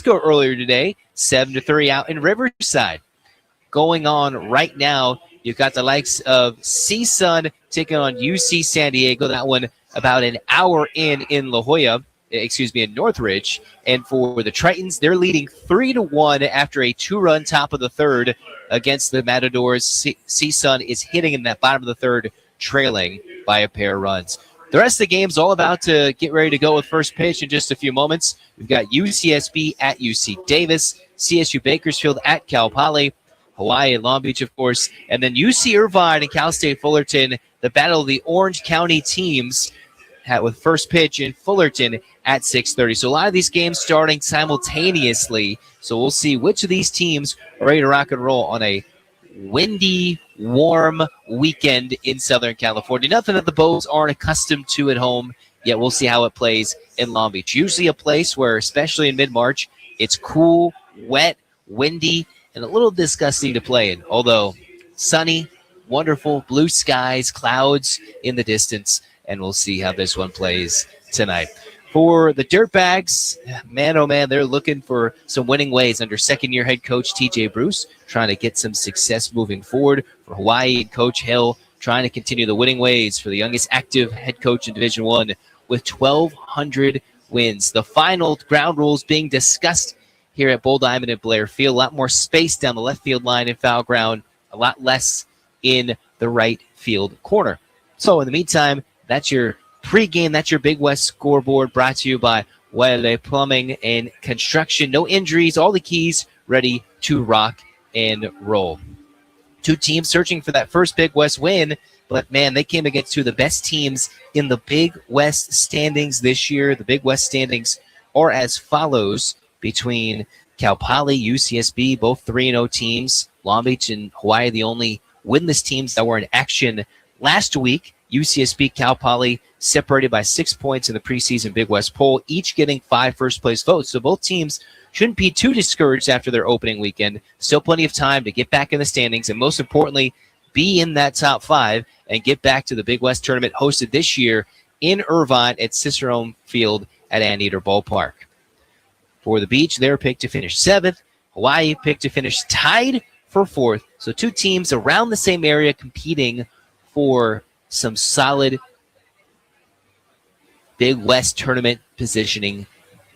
Frisco earlier today, 7-3 out in Riverside. Going on right now, you've got the likes of CSUN taking on UC San Diego. That one about an hour in La Jolla, in Northridge. And for the Tritons, they're leading 3-1 after a 2-run top of the third against the Matadors. CSUN is hitting in that bottom of the third, trailing by a pair of runs. The rest of the game's all about to get ready to go with first pitch in just a few moments. We've got UCSB at UC Davis, CSU Bakersfield at Cal Poly, Hawaii and Long Beach, of course, and then UC Irvine and Cal State Fullerton, the battle of the Orange County teams with first pitch in Fullerton at 6:30. So a lot of these games starting simultaneously. So we'll see which of these teams are ready to rock and roll on a windy, warm weekend in Southern California. Nothing that the Bows aren't accustomed to at home, yet we'll see how it plays in Long Beach. Usually a place where, especially in mid-March, it's cool, wet, windy, and a little disgusting to play in. Although sunny, wonderful, blue skies, clouds in the distance, and we'll see how this one plays tonight. For the Dirtbags, man, oh man, they're looking for some winning ways under second-year head coach TJ Bruce, trying to get some success moving forward. For Hawaii and Coach Hill, trying to continue the winning ways for the youngest active head coach in Division I with 1,200 wins. The final ground rules being discussed here at Bull Diamond at Blair Field. A lot more space down the left field line and foul ground, a lot less in the right field corner. So in the meantime, that's your pregame, that's your Big West scoreboard, brought to you by Wale Plumbing and Construction. No injuries, all the keys ready to rock and roll. Two teams searching for that first Big West win, but man, they came against two of the best teams in the Big West standings this year. The Big West standings are as follows between Cal Poly, UCSB, both 3-0 teams. Long Beach and Hawaii, the only winless teams that were in action last week. UCSB, Cal Poly separated by 6 points in the preseason Big West poll, each getting 5 first-place votes. So both teams shouldn't be too discouraged after their opening weekend. Still plenty of time to get back in the standings, and most importantly, be in that top 5 and get back to the Big West tournament hosted this year in Irvine at Cicerone Field at Anteater Ballpark. For the Beach, they're picked to finish 7th. Hawaii picked to finish tied for 4th. So two teams around the same area competing for some solid Big West tournament positioning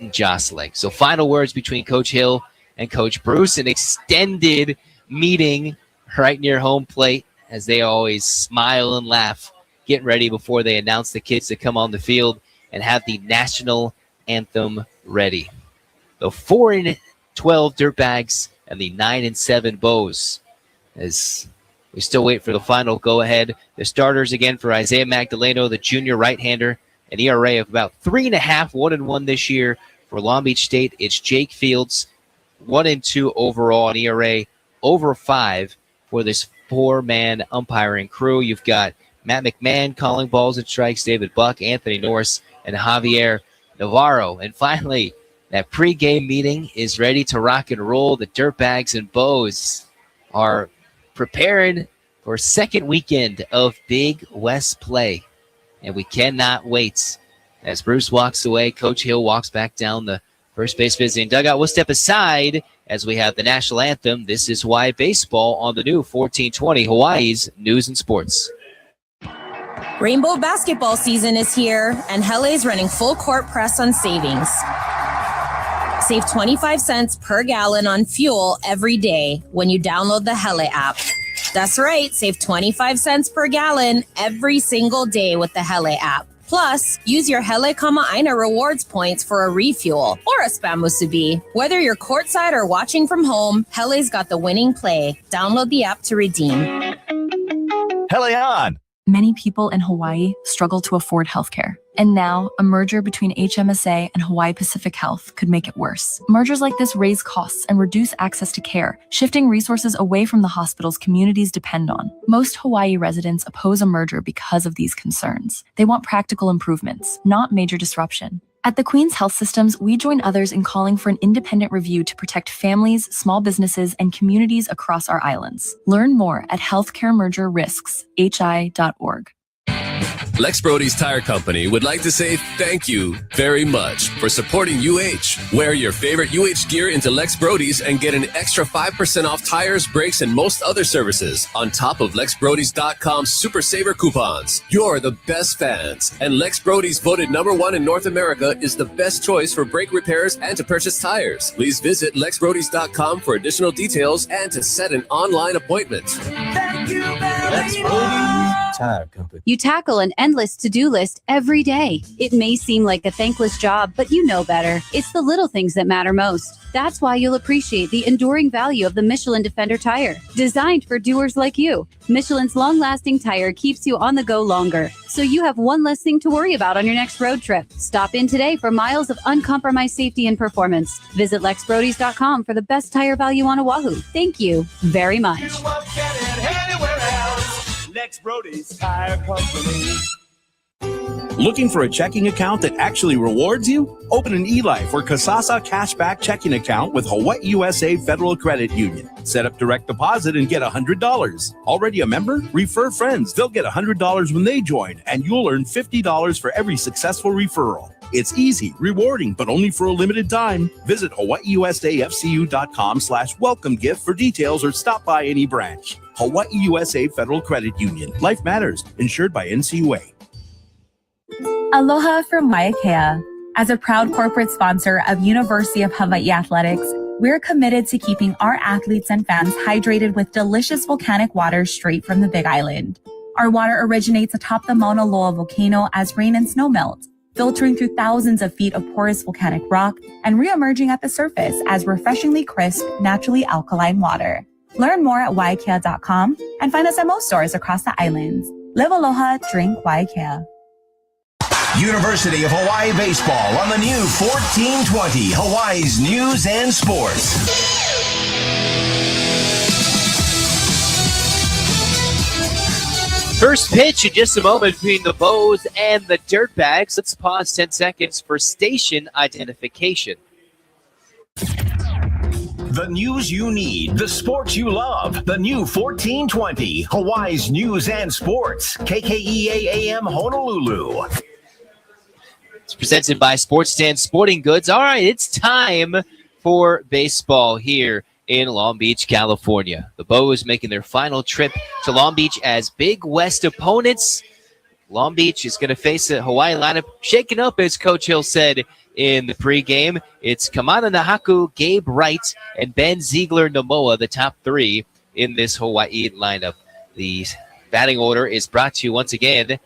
and jostling. So final words between Coach Hill and Coach Bruce. An extended meeting right near home plate as they always smile and laugh, getting ready before they announce the kids to come on the field and have the national anthem ready. The 4-12 Dirtbags and the 9-7 Bows, as we still wait for the final go-ahead. The starters again for Isaiah Magdaleno, the junior right-hander, an ERA of about 3.5, 1-1 this year. For Long Beach State, it's Jake Fields, 1-2 overall, an ERA over 5 for this 4-man umpiring crew. You've got Matt McMahon calling balls and strikes, David Buck, Anthony Norris, and Javier Navarro. And finally, that pregame meeting is ready to rock and roll. The Dirtbags and Bows are preparing for second weekend of Big West play, and we cannot wait. As Bruce walks away, Coach Hill walks back down the first base visiting dugout. We'll step aside as we have the national anthem. This is Hawaii Baseball on the new 1420 Hawaii's News and Sports. Rainbow basketball season is here, and Hele is running full court press on savings. Save 25 cents per gallon on fuel every day when you download the Hele app. That's right, save 25 cents per gallon every single day with the Hele app. Plus, use your Hele Kama Aina rewards points for a refuel or a spam musubi. Whether you're courtside or watching from home, Hele's got the winning play. Download the app to redeem. Hele on! Many people in Hawaii struggle to afford healthcare. And now, a merger between HMSA and Hawaii Pacific Health could make it worse. Mergers like this raise costs and reduce access to care, shifting resources away from the hospitals communities depend on. Most Hawaii residents oppose a merger because of these concerns. They want practical improvements, not major disruption. At the Queen's Health Systems, we join others in calling for an independent review to protect families, small businesses, and communities across our islands. Learn more at healthcaremergerrisks.hi.org. Lex Brody's Tire Company would like to say thank you very much for supporting UH. Wear your favorite UH gear into Lex Brody's and get an extra 5% off tires, brakes, and most other services on top of LexBrodys.com Super Saver coupons. You're the best fans, and Lex Brody's voted #1 in North America is the best choice for brake repairs and to purchase tires. Please visit LexBrodys.com for additional details and to set an online appointment. Thank you very Lex much. Brody's Tire Company. You tackle an endless to-do list every day. It may seem like a thankless job, but you know better. It's the little things that matter most. That's why you'll appreciate the enduring value of the Michelin Defender tire. Designed for doers like you, Michelin's long-lasting tire keeps you on the go longer, so you have one less thing to worry about on your next road trip. Stop in today for miles of uncompromised safety and performance. Visit LexBrodys.com for the best tire value on Oahu. Thank you very much. You won't get it anywhere else. Lex Brody's Tire Company. Looking for a checking account that actually rewards you? Open an eLife or Kasasa Cashback checking account with Hawaii USA Federal Credit Union. Set up direct deposit and get $100. Already a member? Refer friends. They'll get $100 when they join, and you'll earn $50 for every successful referral. It's easy, rewarding, but only for a limited time. Visit hawaiiusafcu.com/welcome gift for details or stop by any branch. Hawaii USA Federal Credit Union. Life matters. Insured by NCUA. Aloha from Waiakea. As a proud corporate sponsor of University of Hawaii Athletics, we're committed to keeping our athletes and fans hydrated with delicious volcanic water straight from the Big Island. Our water originates atop the Mauna Loa volcano as rain and snow melt, filtering through thousands of feet of porous volcanic rock and re-emerging at the surface as refreshingly crisp, naturally alkaline water. Learn more at waiakea.com and find us at most stores across the islands. Live aloha, drink Waiakea. University of Hawaii Baseball on the new 1420 Hawaii's News and Sports. First pitch in just a moment between the Bows and the Dirtbags. Let's pause 10 seconds for station identification. The news you need, the sports you love. The new 1420 Hawaii's News and Sports. KKEA AM Honolulu. It's presented by Sports Stand Sporting Goods. All right, it's time for baseball here in Long Beach, California. The Bows making their final trip to Long Beach as Big West opponents. Long Beach is going to face a Hawaii lineup shaken up, as Coach Hill said in the pregame. It's Kamana Nahaku, Gabe Wright, and Ben Ziegler-Namoa, the top three in this Hawaii lineup. The batting order is brought to you once again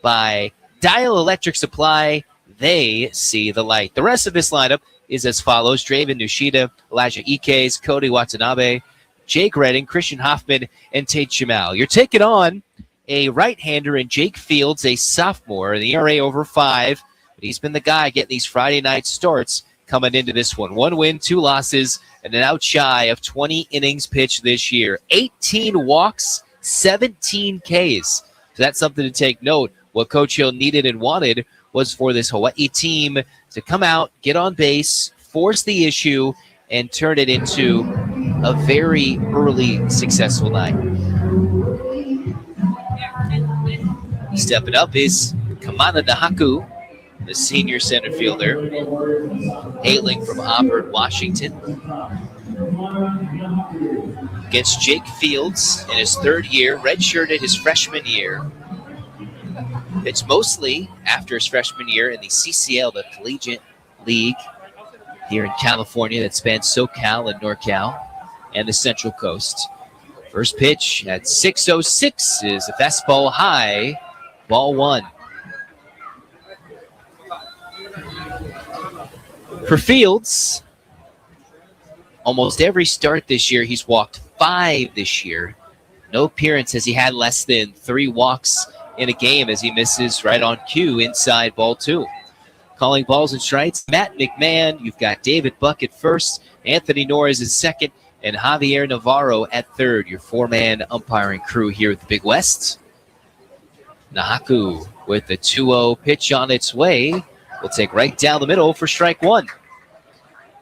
by Dial Electric Supply. They see the light. The rest of this lineup is as follows: Draven Nushida, Elijah Ikes, Cody Watanabe, Jake Redding, Christian Hoffman, and Tate Jamal. You're taking on a right-hander in Jake Fields, a sophomore, the ERA over 5. But he's been the guy getting these Friday night starts coming into this one. 1 win, 2 losses, and an out shy of 20 innings pitched this year. 18 walks, 17 Ks. So that's something to take note. What Coach Hill needed and wanted was for this Hawaii team to come out, get on base, force the issue, and turn it into a very early successful night. Stepping up is Kamana Nahaku, the senior center fielder, hailing from Auburn, Washington. Against Jake Fields in his 3rd year, redshirted his freshman year. It's mostly after his freshman year in the CCL, the Collegiate League here in California that spans SoCal and NorCal and the Central Coast. First pitch at 6:06 is a fastball high, ball 1. For Fields, almost every start this year, he's walked 5 this year. No appearance has he had less than 3 walks in a game as he misses right on cue inside ball 2. Calling balls and strikes, Matt McMahon. You've got David Buck at first, Anthony Norris is second, and Javier Navarro at third. Your 4-man umpiring crew here at the Big West. Nahaku with the 2-0 pitch on its way. Will take right down the middle for strike 1.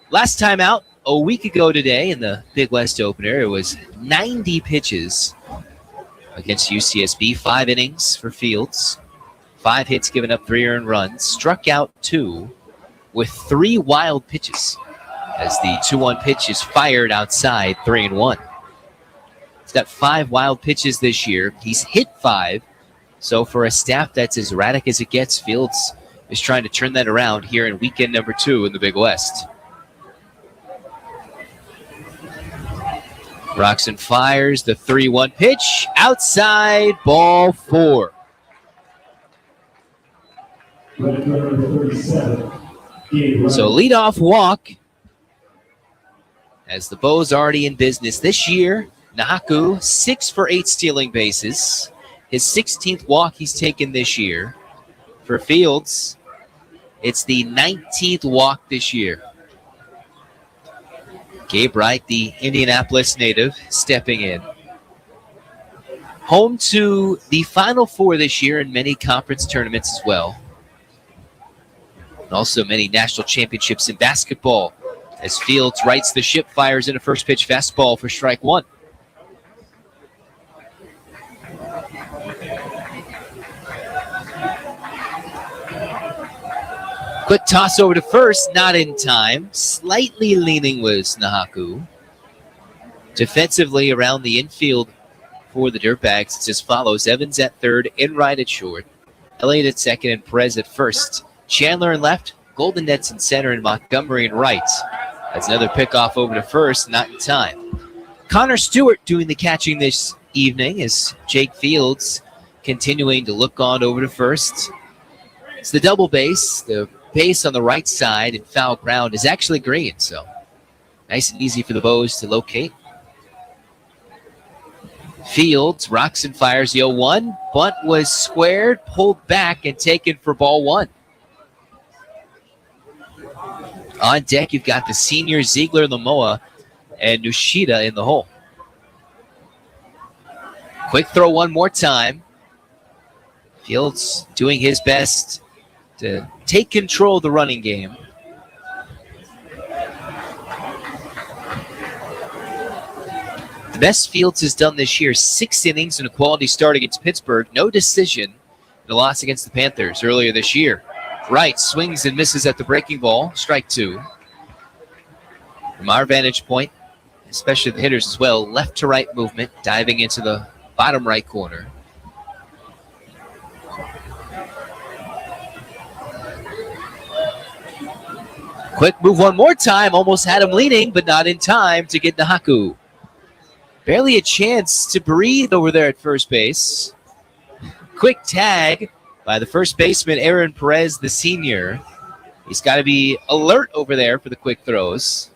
Last time out, a week ago today in the Big West opener, it was 90 pitches against UCSB, 5 innings for Fields, 5 hits, given up 3 earned runs, struck out 2 with 3 wild pitches as the 2-1 pitch is fired outside 3-1. He's got 5 wild pitches this year. He's hit 5. So for a staff that's as erratic as it gets, Fields is trying to turn that around here in weekend number 2 in the Big West. Roxon fires the 3-1 pitch. Outside, ball 4. So leadoff walk as the Bows already in business this year. Nahaku, 6 for 8 stealing bases. His 16th walk he's taken this year. For Fields, it's the 19th walk this year. Gabe Wright, the Indianapolis native, stepping in. Home to the Final Four this year in many conference tournaments as well. And also many national championships in basketball as Fields rights the ship, fires in a first pitch fastball for strike 1. Quick toss over to first, not in time. Slightly leaning was Nahaku. Defensively around the infield for the Dirtbags, it's as follows. Evans at third, Enright at short, Elliott at second, and Perez at first. Chandler in left, Golden Nets in center, and Montgomery in right. That's another pickoff over to first, not in time. Connor Stewart doing the catching this evening as Jake Fields continuing to look on over to first. It's the double base. The base on the right side and foul ground is actually green, so nice and easy for the Bows to locate. Fields, Roxon fires the 0-1. Bunt was squared, pulled back, and taken for ball 1. On deck, you've got the senior Ziegler, Lamoa, and Nushida in the hole. Quick throw one more time. Fields doing his best to take control of the running game. The best Fields has done this year, 6 innings and a quality start against Pittsburgh. No decision in a loss against the Panthers earlier this year. Wright swings and misses at the breaking ball, strike 2. From our vantage point, especially the hitters as well, left to right movement, diving into the bottom right corner. Quick move one more time. Almost had him leaning, but not in time to get Nahaku. Barely a chance to breathe over there at first base. Quick tag by the first baseman, Aaron Perez, the senior. He's got to be alert over there for the quick throws.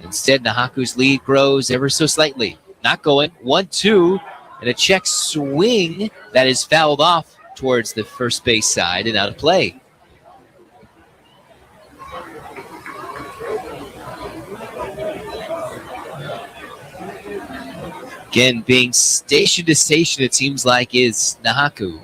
Instead, Nahaku's lead grows ever so slightly. Not going. 1-2, and a check swing that is fouled off towards the first base side and out of play. Again, being station to station, it seems like, is Nahaku.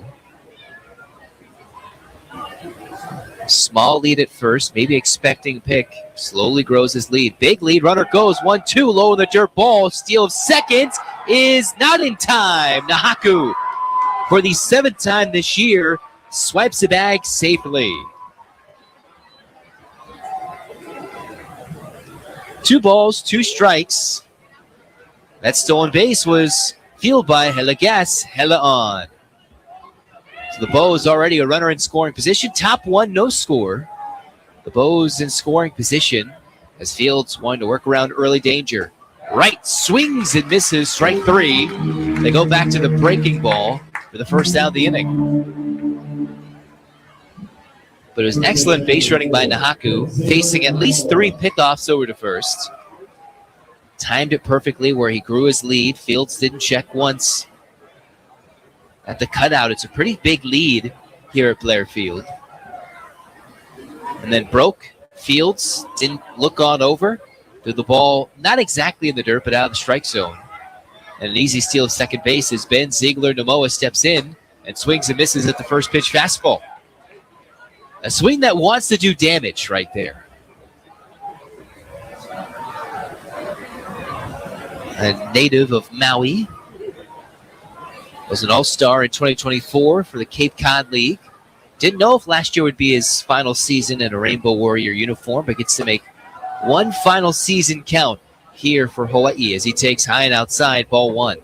Small lead at first, maybe expecting a pick. Slowly grows his lead. Big lead, runner goes. 1-2, low in the dirt ball. Steal of second is not in time. Nahaku, for the 7th time this year, swipes the bag safely. 2 balls, 2 strikes. That stolen base was fielded by Hella Gas, Hella on. So the Bows already a runner in scoring position. Top 1, no score. The Bows in scoring position as Fields wanting to work around early danger. Right swings and misses, strike 3. They go back to the breaking ball for the first out of the inning. But it was excellent base running by Nahaku, facing at least 3 pickoffs over to first. Timed it perfectly where he grew his lead. Fields didn't check once. At the cutout, it's a pretty big lead here at Blair Field. And then broke. Fields didn't look on over. Threw the ball not exactly in the dirt, but out of the strike zone. And an easy steal of second base as Ben Ziegler Namoa steps in and swings and misses at the first pitch fastball. A swing that wants to do damage right there. A native of Maui, was an all-star in 2024 for the Cape Cod League. Didn't know if last year would be his final season in a Rainbow Warrior uniform, but gets to make one final season count here for Hawaii as he takes high and outside, ball 1.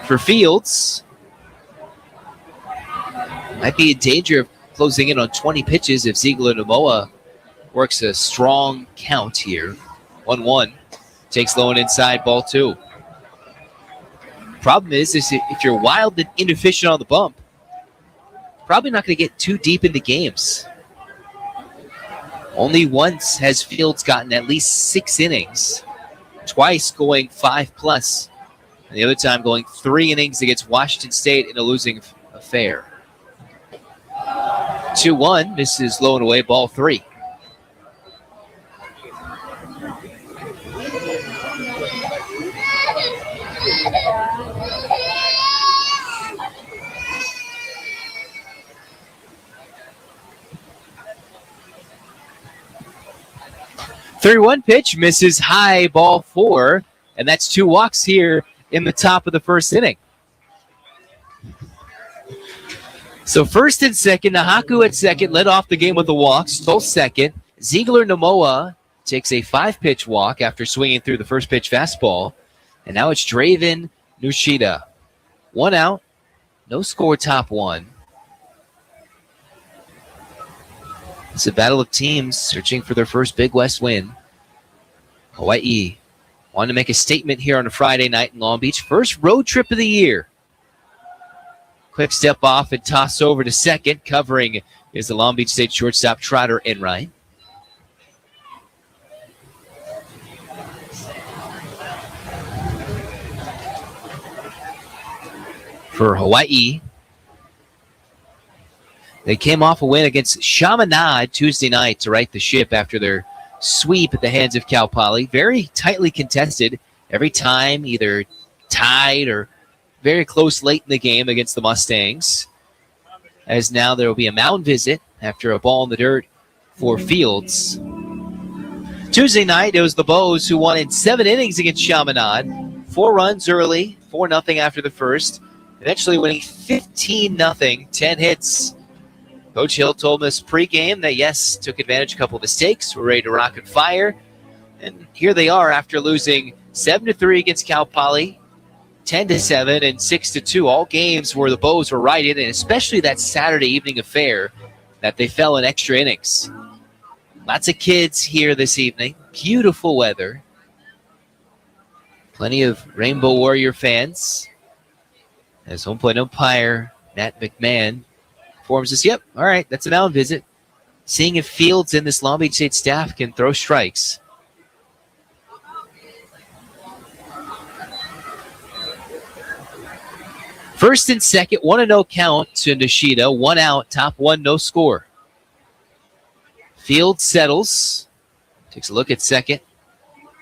For Fields, might be in danger of closing in on 20 pitches if Ziegler Namoa works a strong count here. 1-1. Takes low and inside, ball 2. Problem is if you're wild and inefficient on the bump, probably not going to get too deep into games. Only once has Fields gotten at least 6 innings, twice going 5+, and the other time going 3 innings against Washington State in a losing affair. 2-1, misses low and away, ball 3. Thirty-one pitch, misses high, ball 4, and that's 2 walks here in the top of the first inning. So first and second, Nahaku at second, led off the game with a walk, stole second. Ziegler Namoa takes a 5-pitch walk after swinging through the first pitch fastball. And now it's Draven Nushida. 1 out, no score, top 1. It's a battle of teams searching for their first Big West win. Hawaii wanted to make a statement here on a Friday night in Long Beach. First road trip of the year. Quick step off and toss over to second. Covering is the Long Beach State shortstop Trotter Enright. For Hawaii, they came off a win against Chaminade Tuesday night to right the ship after their sweep at the hands of Cal Poly. Very tightly contested every time, either tied or very close late in the game against the Mustangs. As now there will be a mound visit after a ball in the dirt for Fields. Tuesday night, it was the Bows who won in 7 innings against Chaminade. 4 runs early, 4-0 after the first. Eventually winning 15-0, 10 hits. Coach Hill told us pregame that, yes, took advantage of a couple of mistakes. We're ready to rock and fire. And here they are after losing 7-3 against Cal Poly, 10-7, and 6-2. All games where the Bows were right in, and especially that Saturday evening affair that they fell in extra innings. Lots of kids here this evening. Beautiful weather. Plenty of Rainbow Warrior fans. As home plate umpire Matt McMahon informs us, yep, all right, that's a mound visit. Seeing if Fields and this Long Beach State staff can throw strikes. First and second, 1-0 count to Nishida. 1 out, top 1, no score. Fields settles, takes a look at second.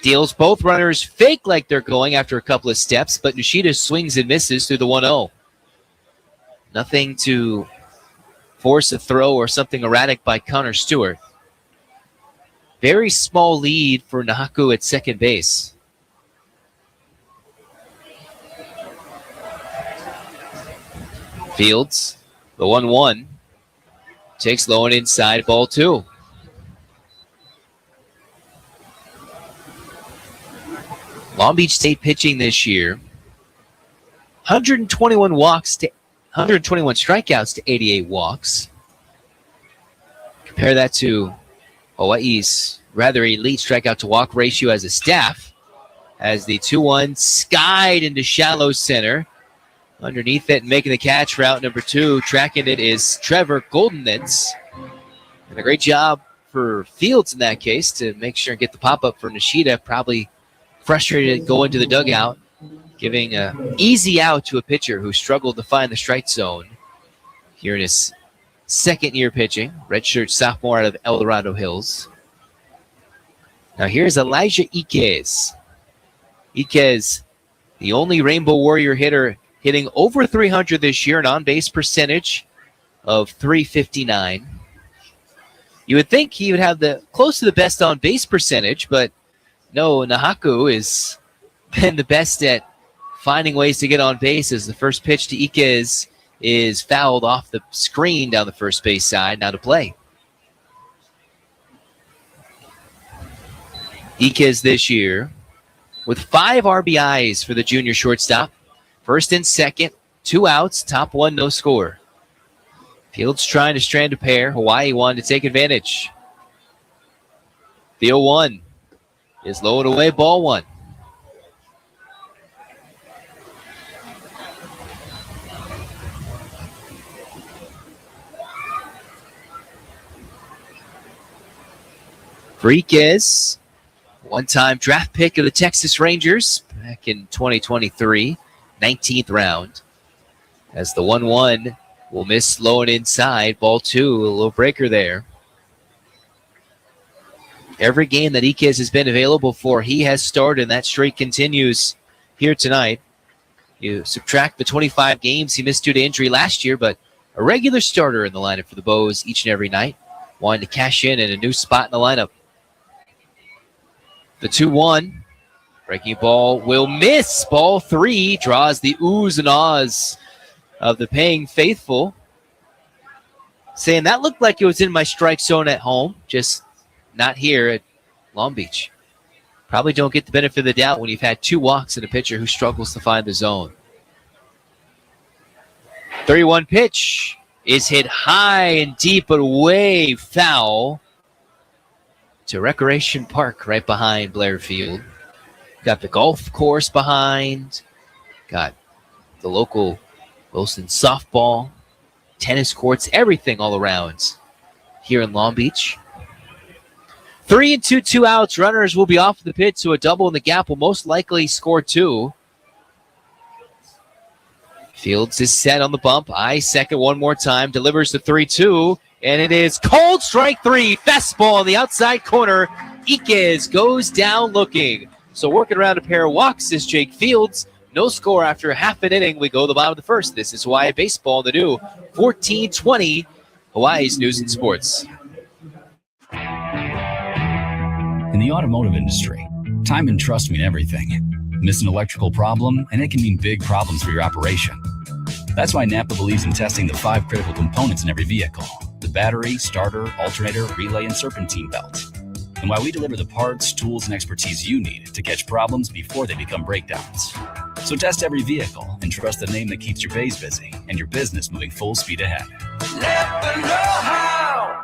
Deals both runners fake like they're going after a couple of steps, but Nishida swings and misses through the 1-0. Nothing to force a throw or something erratic by Connor Stewart. Very small lead for Nahaku at second base. Fields, the 1-1, takes low and inside, ball 2. Long Beach State pitching this year, 121 strikeouts to 88 walks. Compare that to Hawaii's rather elite strikeout to walk ratio as a staff, as the 2-1 skied into shallow center. Underneath it and making the catch, route number 2, tracking it is Trevor Goldenitz. And a great job for Fields in that case to make sure and get the pop-up for Nishida. Probably frustrated to go into the dugout, giving an easy out to a pitcher who struggled to find the strike zone here in his second year pitching. Redshirt sophomore out of El Dorado Hills. Now here's Elijah Iquez. Iquez, the only Rainbow Warrior hitter hitting over 300 this year, an on-base percentage of .359. You would think he would have the close to the best on-base percentage, but no, Nahaku has been the best at finding ways to get on base as the first pitch to Iquez is fouled off the screen down the first base side. Now to play. Iquez this year with 5 RBIs for the junior shortstop. First and second, 2 outs, top 1, no score. Fields trying to strand a pair. Hawaii wanted to take advantage. The 0-1 is low and away, ball 1. Friquez, one-time draft pick of the Texas Rangers back in 2023, 19th round. As the 1-1 will miss low and inside, ball 2, a little breaker there. Every game that Iquez has been available for, he has started, and that streak continues here tonight. You subtract the 25 games he missed due to injury last year, but a regular starter in the lineup for the Bows each and every night. Wanting to cash in a new spot in the lineup. The 2-1. Breaking ball will miss. Ball 3 draws the oohs and ahs of the paying faithful. Saying that looked like it was in my strike zone at home, just not here at Long Beach. Probably don't get the benefit of the doubt when you've had 2 walks and a pitcher who struggles to find the zone. 31 pitch is hit high and deep, but way foul to Recreation Park right behind Blair Field. Got the golf course behind. Got the local Wilson softball, tennis courts, everything all around here in Long Beach. 3-2, 2 outs. Runners will be off the pit, so a double in the gap will most likely score 2. Fields is set on the bump. Second one more time. Delivers the 3-2. And it is cold strike 3. Fastball on the outside corner. Iquez goes down looking. So working around a pair of walks is Jake Fields. No score after half an inning. We go to the bottom of the first. This is Hawaii Baseball, the new 1420 Hawaii's News and Sports. In the automotive industry, time and trust mean everything. Miss an electrical problem, and it can mean big problems for your operation. That's why Napa believes in testing the 5 critical components in every vehicle: the battery, starter, alternator, relay, and serpentine belt. And why we deliver the parts, tools, and expertise you need to catch problems before they become breakdowns. So test every vehicle and trust the name that keeps your bays busy and your business moving full speed ahead. Napa know-how.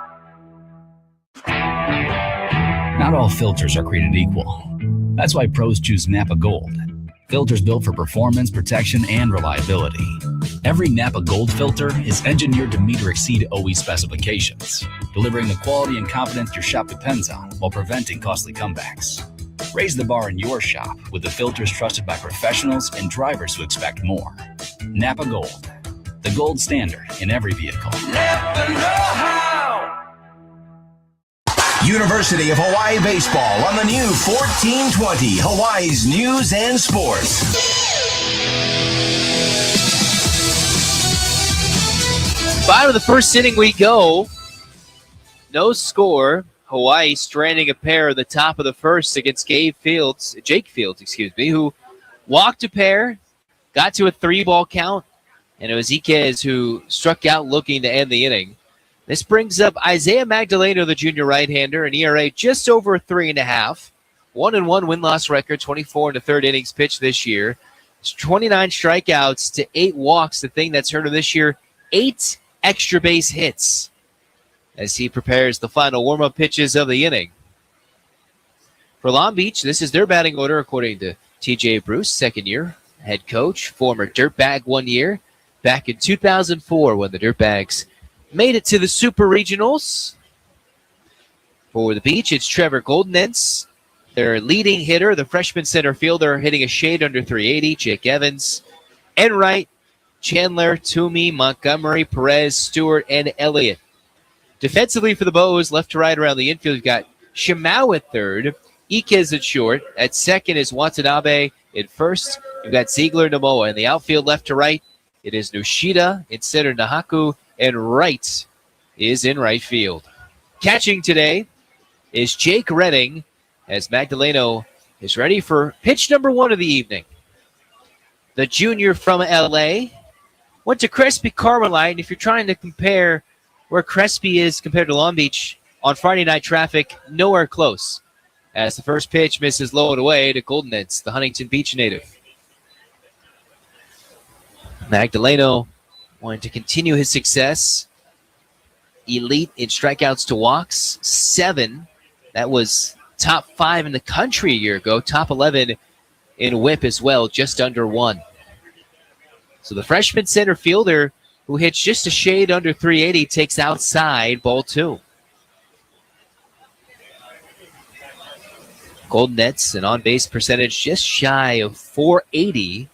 Not all filters are created equal. That's why pros choose Napa Gold. Filters built for performance, protection, and reliability. Every Napa Gold filter is engineered to meet or exceed OE specifications, delivering the quality and confidence your shop depends on while preventing costly comebacks. Raise the bar in your shop with the filters trusted by professionals and drivers who expect more. Napa Gold, the gold standard in every vehicle. Napa know-how. University of Hawaii Baseball on the new 1420 Hawaii's News and Sports. Bottom of the first inning we go. No score. Hawaii stranding a pair at the top of the first against Jake Fields, who walked a pair, got to a 3-ball count, and it was Iquez who struck out looking to end the inning. This brings up Isaiah Magdaleno, the junior right-hander, an ERA just over 3.5. 1-1 win-loss record, 24 in the third innings pitched this year. 29 strikeouts to 8 walks. The thing that's hurt him this year, 8 extra base hits as he prepares the final warm-up pitches of the inning. For Long Beach, this is their batting order according to T.J. Bruce, second-year head coach, former Dirtbag 1 year, back in 2004 when the Dirtbags made it to the Super Regionals. For the Beach, it's Trevor Goldenentz, their leading hitter, the freshman center fielder, hitting a shade under 380. Jake Evans, Enright, Chandler, Toomey, Montgomery, Perez, Stewart, and Elliott. Defensively for the Bows, left to right around the infield, you've got Shimau at third, Iquez at short. At second is Watanabe. In first, you've got Ziegler, Namoa. In the outfield, left to right, it is Nushida. In center, Nahaku. And Wright is in right field. Catching today is Jake Redding as Magdaleno is ready for pitch number 1 of the evening. the junior from LA, went to Crespi Carmelite. And if you're trying to compare where Crespi is compared to Long Beach on Friday night traffic, nowhere close. As the first pitch misses low and away to Golden Knights, the Huntington Beach native. Magdaleno wanting to continue his success. Elite in strikeouts to walks, 7. That was top 5 in the country a year ago. Top 11 in whip as well, just under 1. So the freshman center fielder who hits just a shade under 380 takes outside, ball 2. Golden Knights, an on-base percentage just shy of .480.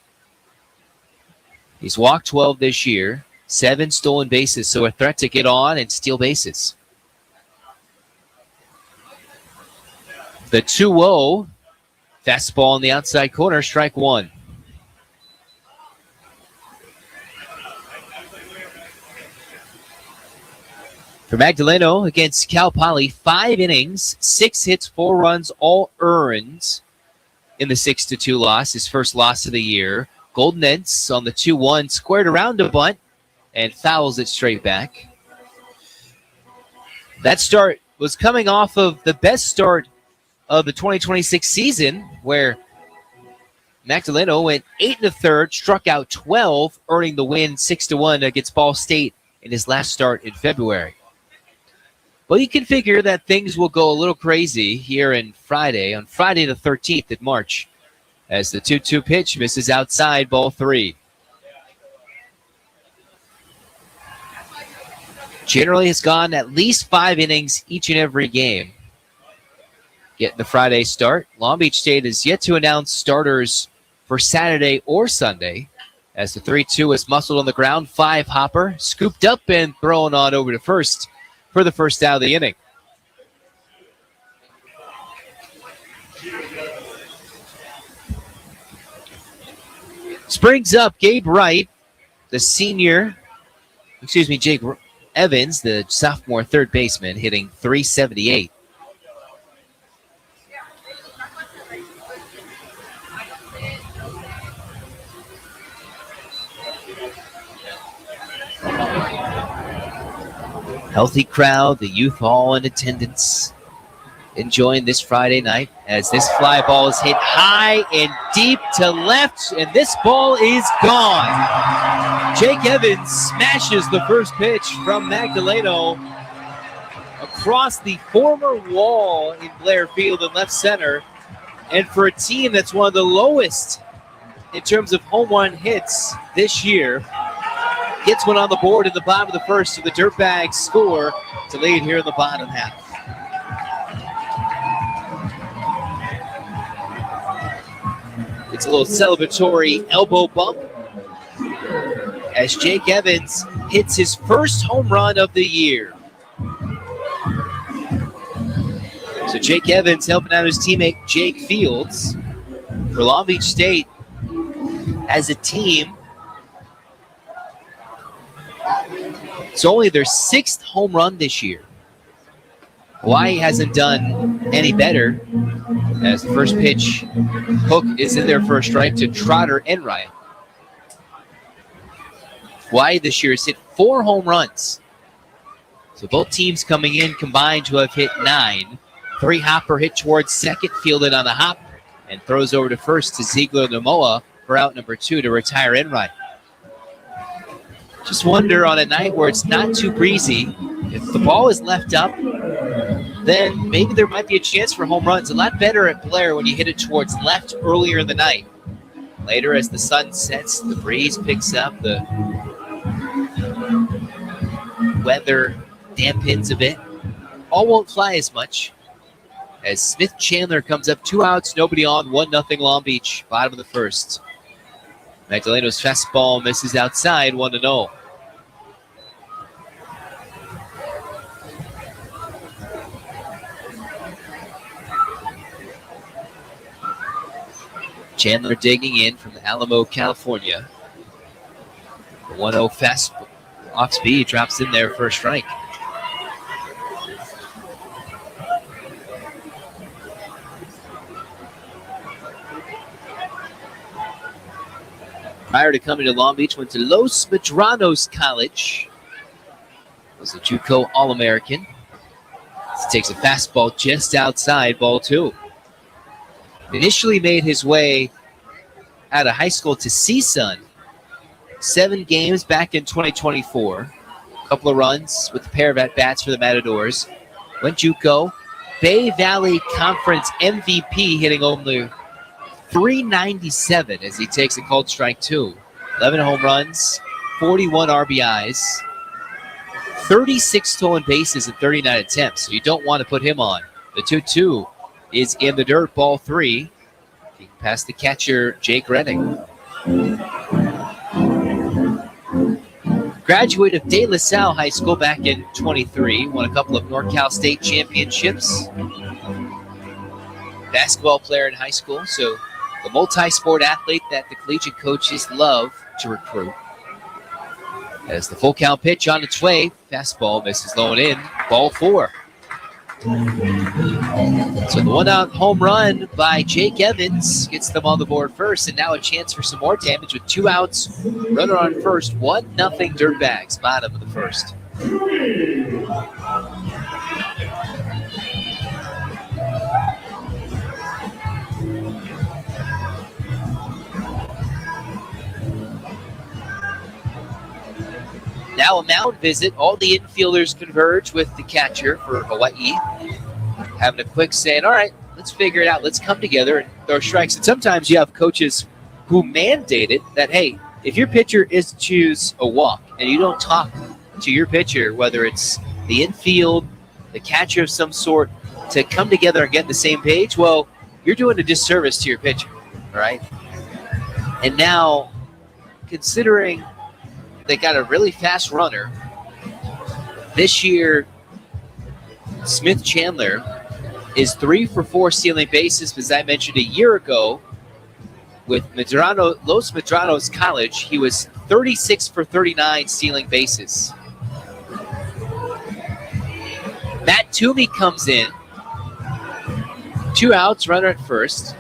He's walked 12 this year, 7 stolen bases, so a threat to get on and steal bases. The 2-0, fastball on the outside corner, strike 1. For Magdaleno against Cal Poly, 5 innings, 6 hits, 4 runs, all earned in the 6-2 loss, his first loss of the year. Golden Knights on the 2-1, squared around a bunt and fouls it straight back. That start was coming off of the best start of the 2026 season, where Magdaleno went 8 1/3, struck out 12, earning the win 6-1 against Ball State in his last start in February. Well, you can figure that things will go a little crazy here on Friday the 13th of March, as the 2-2 pitch misses outside, ball 3. Generally has gone at least 5 innings each and every game. Getting the Friday start. Long Beach State has yet to announce starters for Saturday or Sunday, as the 3-2 is muscled on the ground. 5 hopper, scooped up and thrown on over to first for the first out of the inning. Springs up Gabe Wright, the Jake Evans, the sophomore third baseman, hitting .378. Healthy crowd, the youth all in attendance, enjoying this Friday night as this fly ball is hit high and deep to left, and this ball is gone. Jake Evans smashes the first pitch from Magdaleno across the former wall in Blair Field in left center. And for a team that's one of the lowest in terms of home run hits this year, gets one on the board in the bottom of the first, so the Dirtbags score to lead here in the bottom half. It's a little celebratory elbow bump as Jake Evans hits his first home run of the year. So Jake Evans helping out his teammate Jake Fields. For Long Beach State, as a team, it's only their 6th home run this year. Hawaii hasn't done any better, as the first pitch hook is in there for a strike to Trotter Enright. Hawaii this year has hit 4 home runs. So both teams coming in combined to have hit 9. 3 hopper hit towards second, fielded on the hop, and throws over to first to Ziegler Namoa for out number 2 to retire Enright. Just wonder on a night where it's not too breezy, if the ball is left up, then maybe there might be a chance for home runs. A lot better at Blair when you hit it towards left earlier in the night. Later, as the sun sets, the breeze picks up, the weather dampens a bit. All won't fly as much. As Smith Chandler comes up, 2 outs, nobody on, 1-0 Long Beach, bottom of the first. Magdaleno's fastball misses outside, 1-0. Chandler digging in from Alamo, California. The 1-0 fastball off speed drops in there for a strike. Prior to coming to Long Beach, went to Los Medranos College. Was a JUCO All-American. Takes a fastball just outside, ball 2. Initially made his way out of high school to CSUN. 7 games back in 2024. A couple of runs with a pair of at-bats for the Matadors. Went JUCO. Bay Valley Conference MVP, hitting only .397 as he takes a called strike 2. 11 home runs, 41 RBIs, 36 stolen bases in 39 attempts. So you don't want to put him on. The 2-2 is in the dirt, ball 3. Past the catcher, Jake Redding. Graduate of De La Salle High School back in 23. Won a couple of NorCal State championships. Basketball player in high school, so the multi-sport athlete that the collegiate coaches love to recruit. As the full count pitch on its way, fastball misses low and in, ball 4. So the 1-out home run by Jake Evans gets them on the board first, and now a chance for some more damage with 2 outs. Runner on first, 1-0 Dirtbags, bottom of the first. Now a mound visit. All the infielders converge with the catcher for Hawaii. Having a quick saying, all right, let's figure it out. Let's come together and throw strikes. And sometimes you have coaches who mandate it that, hey, if your pitcher is to choose a walk and you don't talk to your pitcher, whether it's the infield, the catcher of some sort, to come together and get on the same page, well, you're doing a disservice to your pitcher, all right? And now, considering they got a really fast runner. This year, Smith Chandler is 3 for 4 stealing bases. As I mentioned a year ago, with Los Medranos College, he was 36 for 39 stealing bases. Matt Toomey comes in. 2 outs, runner at first.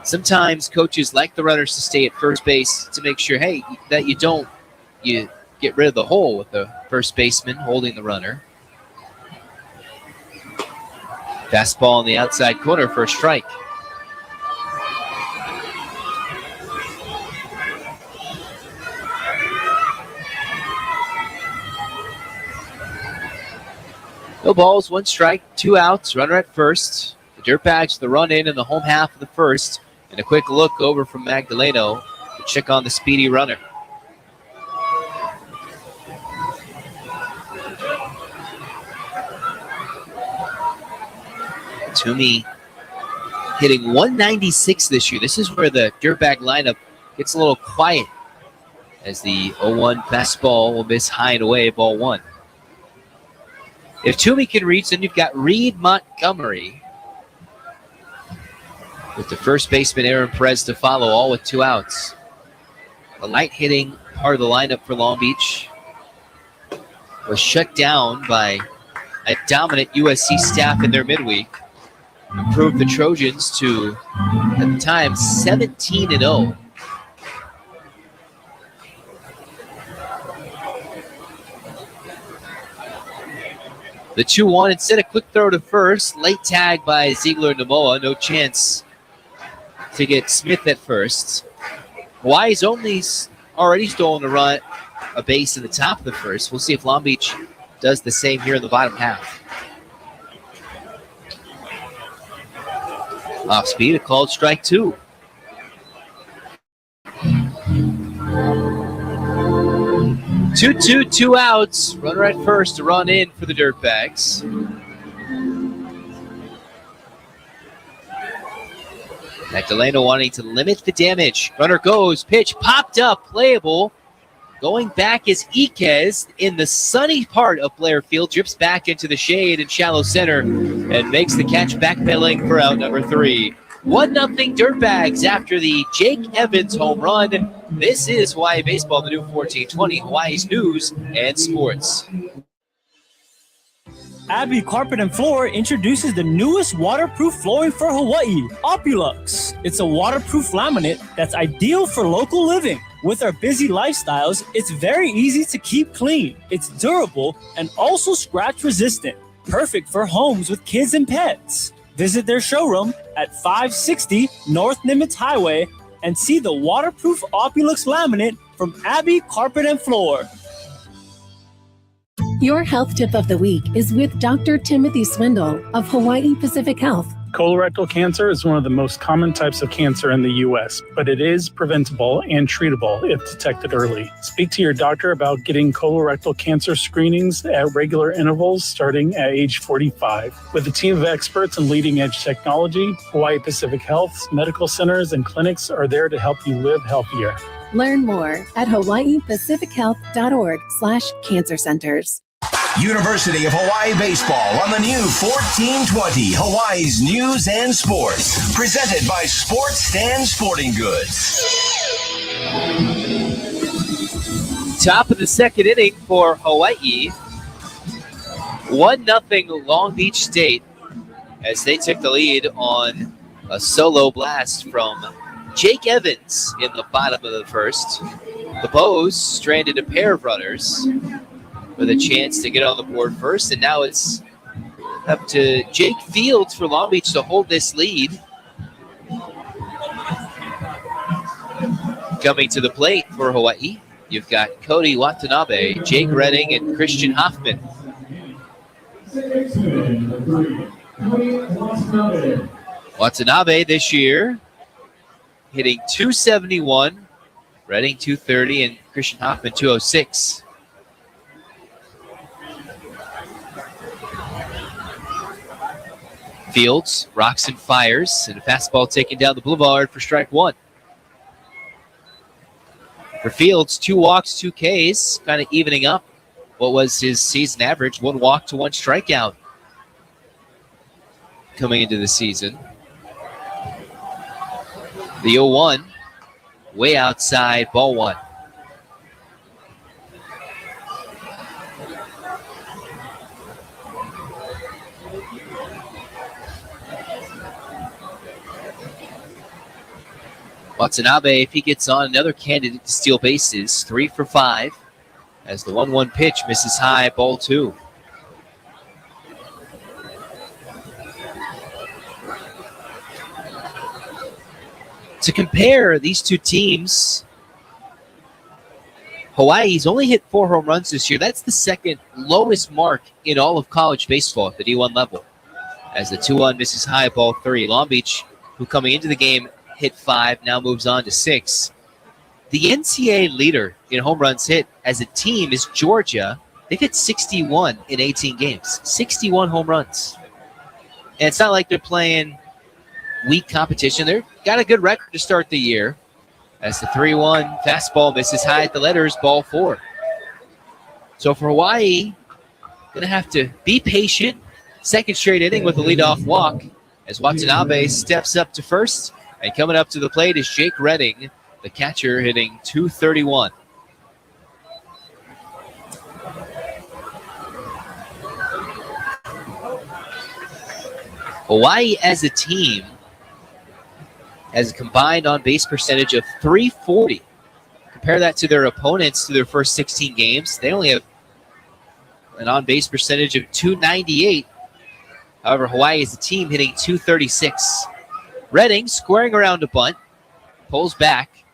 Sometimes coaches like the runners to stay at first base to make sure, hey, that you get rid of the hole with the first baseman holding the runner. Fastball on the outside corner for a strike. No balls, 1 strike, 2 outs, runner at first. The Dirtbags the run in the home half of the first. And a quick look over from Magdaleno to check on the speedy runner. Toomey hitting 196 this year. This is where the Dirtbag lineup gets a little quiet as the 0-1 fastball will miss high and away, ball 1. If Toomey can reach, then you've got Reed Montgomery with the first baseman Aaron Perez to follow, all with 2 outs. The light hitting part of the lineup for Long Beach was shut down by a dominant USC staff in their midweek. Improved the Trojans to, at the time, 17-0. The 2-1, instead a quick throw to first. Late tag by Ziegler Namoa. No chance to get Smith at first. Hawaii's already stolen a base in the top of the first. We'll see if Long Beach does the same here in the bottom half. Off speed, a called strike 2. Two, 2 outs. Runner at first, a run in for the Dirtbags. Magdaleno wanting to limit the damage. Runner goes, pitch popped up, playable. Going back is Iquez in the sunny part of Blair Field. Drips back into the shade in shallow center and makes the catch, backpedaling for out number 3. 1-0 Dirtbags after the Jake Evans home run. This is Hawaii Baseball, the new 1420, Hawaii's news and sports. Abbey Carpet and Floor introduces the newest waterproof flooring for Hawaii, Opulux. It's a waterproof laminate that's ideal for local living. With our busy lifestyles, it's very easy to keep clean. It's durable and also scratch resistant. Perfect for homes with kids and pets. Visit their showroom at 560 North Nimitz Highway and see the waterproof Opulux laminate from Abbey Carpet and Floor. Your health tip of the week is with Dr. Timothy Swindle of Hawaii Pacific Health. Colorectal cancer is one of the most common types of cancer in the U.S., but it is preventable and treatable if detected early. Speak to your doctor about getting colorectal cancer screenings at regular intervals starting at age 45. With a team of experts and leading-edge technology, Hawaii Pacific Health's medical centers and clinics are there to help you live healthier. Learn more at hawaiipacifichealth.org/cancer centers. University of Hawaii Baseball on the new 1420 Hawaii's News and Sports. Presented by Sports Stand Sporting Goods. Top of the second inning for Hawaii. 1-0 Long Beach State as they took the lead on a solo blast from Jake Evans in the bottom of the first. The Bows stranded a pair of runners with a chance to get on the board first, and now it's up to Jake Fields for Long Beach to hold this lead. Coming to the plate for Hawaii, you've got Cody Watanabe, Jake Redding, and Christian Hoffman. Watanabe this year hitting .271, Redding .230, and Christian Hoffman .206. Fields rocks and fires, and a fastball taken down the boulevard for strike one. For Fields, 2 walks, 2 Ks, kind of evening up what was his season average, 1 walk to 1 strikeout coming into the season. The 0-1, way outside, ball 1. Watanabe, if he gets on, another candidate to steal bases, 3 for 5, as the 1-1 pitch misses high, ball 2. To compare these two teams, Hawaii's only hit 4 home runs this year. That's the second lowest mark in all of college baseball at the D1 level. As the 2-1 misses high, ball 3. Long Beach, who coming into the game hit 5, now moves on to 6. The NCAA leader in home runs hit as a team is Georgia. They've hit 61 in 18 games. 61 home runs. And it's not like they're playing weak competition. They've got a good record to start the year. As the 3-1 fastball misses high at the letters, ball 4. So for Hawaii, going to have to be patient. Second straight inning with a leadoff walk as Watanabe steps up to first. And coming up to the plate is Jake Redding, the catcher, hitting .231. Hawaii as a team has a combined on-base percentage of .340. Compare that to their opponents through their first 16 games. They only have an on-base percentage of .298. However, Hawaii as a team hitting .236. Redding squaring around a bunt, pulls back.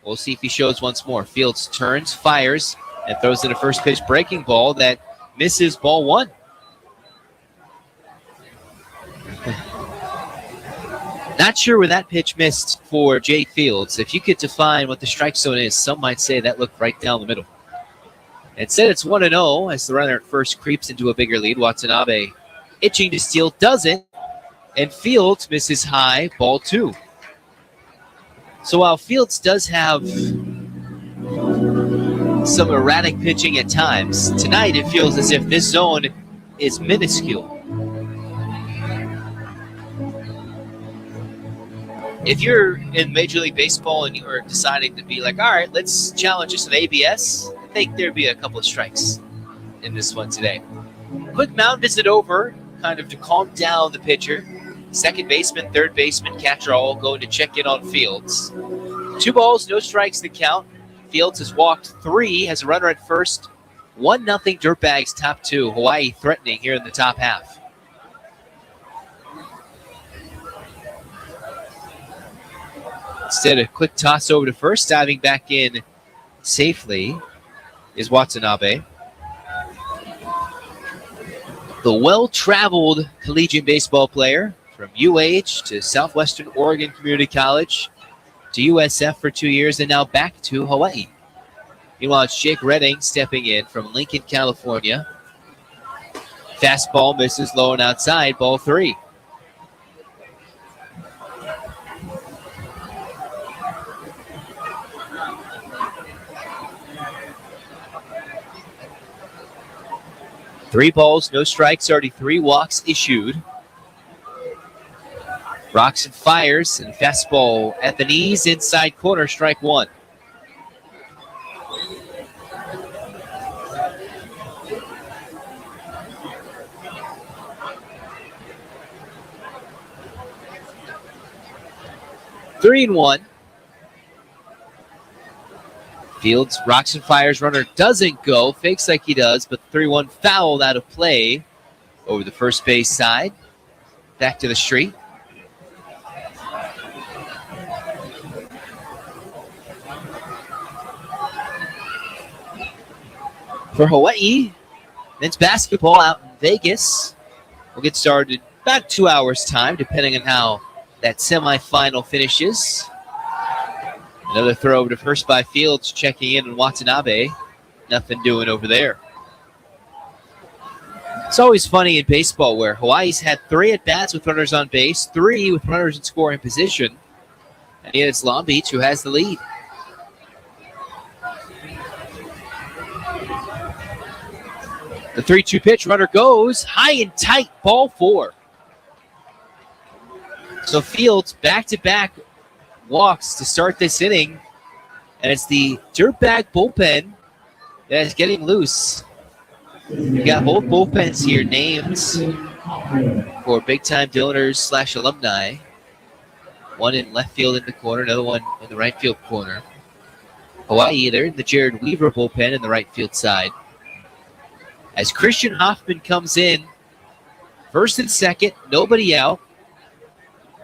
We'll see if he shows once more. Fields turns, fires, and throws in a first pitch breaking ball that misses, ball 1. Not sure where that pitch missed for Jake Fields. If you could define what the strike zone is, some might say that looked right down the middle. Instead, it's 1-0 as the runner at first creeps into a bigger lead. Watanabe itching to steal, doesn't. And Fields misses high, ball 2. So while Fields does have some erratic pitching at times, tonight it feels as if this zone is minuscule. If you're in Major League Baseball and you are deciding to be like, all right, let's challenge us with ABS, I think there'd be a couple of strikes in this one today. Quick mound visit over, kind of to calm down the pitcher. Second baseman, third baseman, catcher all going to check in on Fields. 2 balls, no strikes to count. Fields has walked 3, has a runner at first. 1-0 Dirtbags top 2. Hawaii threatening here in the top half. Instead, a quick toss over to first, diving back in safely is Watanabe. The well-traveled collegiate baseball player from UH to Southwestern Oregon Community College to USF for 2 years and now back to Hawaii. Meanwhile, it's Jake Redding stepping in from Lincoln, California. Fastball misses low and outside, ball 3. Three balls, no strikes, already 3 walks issued. Rocks and fires, and fastball at the knees, inside corner, strike 1. Three and 1. Fields, rocks and fires, runner doesn't go, fakes like he does, but 3-1 fouled out of play over the first base side. Back to the street. For Hawaii, men's basketball out in Vegas. We'll get started in about 2 hours' time, depending on how that semifinal finishes. Another throw over to first by Fields, checking in on Watanabe. Nothing doing over there. It's always funny in baseball where Hawaii's had 3 at-bats with runners on base, 3 with runners in scoring position, and yet it's Long Beach who has the lead. The 3-2 pitch, runner goes high and tight, ball 4. So Fields back-to-back walks to start this inning, and it's the Dirtbag bullpen that is getting loose. You got both bullpens here named for big-time donors / alumni. One in left field in the corner, another one in the right field corner. Hawaii, they're in the Jared Weaver bullpen in the right field side. As Christian Hoffman comes in, first and second, nobody out,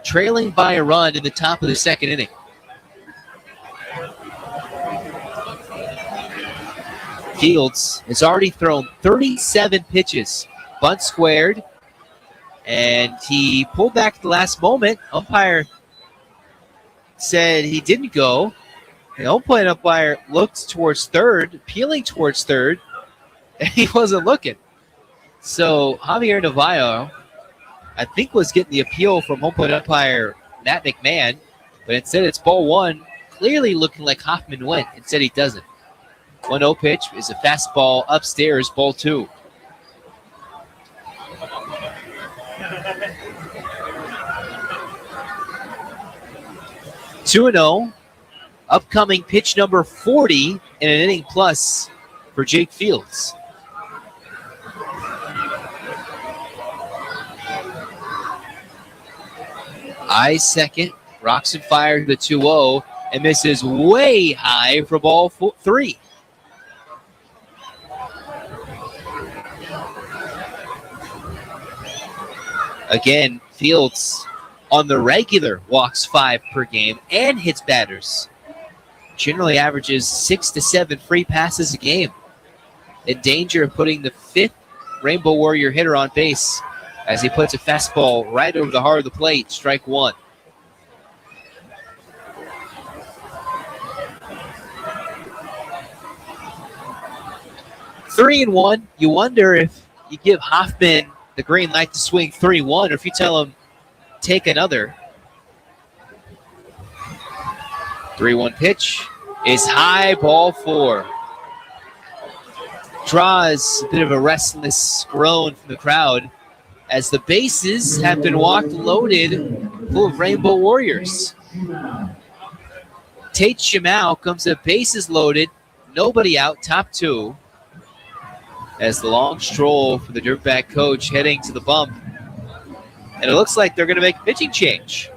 trailing by a run in the top of the second inning. Fields has already thrown 37 pitches, bunt squared, and he pulled back at the last moment. Umpire said he didn't go. The umpire looked towards third, peeling towards third, and he wasn't looking. So Javier Navarro, I think, was getting the appeal from home plate umpire Matt McMahon, but instead it's ball 1, clearly looking like Hoffman went. Instead he doesn't. 1-0 pitch is a fastball upstairs, ball 2. Two and 0. Upcoming pitch number 40 in an inning plus for Jake Fields. Eyes second, rocks and fires the 2-0, and misses way high for ball 3. Again, Fields on the regular walks 5 per game and hits batters. Generally averages 6 to 7 free passes a game. In danger of putting the 5th Rainbow Warrior hitter on base as he puts a fastball right over the heart of the plate, strike 1. Three and 1. You wonder if you give Hoffman the green light to swing 3-1, or if you tell him take another. 3-1 pitch is high, ball 4. Draws a bit of a restless groan from the crowd as the bases have been walked loaded full of Rainbow Warriors. Tate Shimau comes up bases loaded, nobody out, top 2. As the long stroll for the Dirtbag coach heading to the bump. And it looks like they're going to make a pitching change.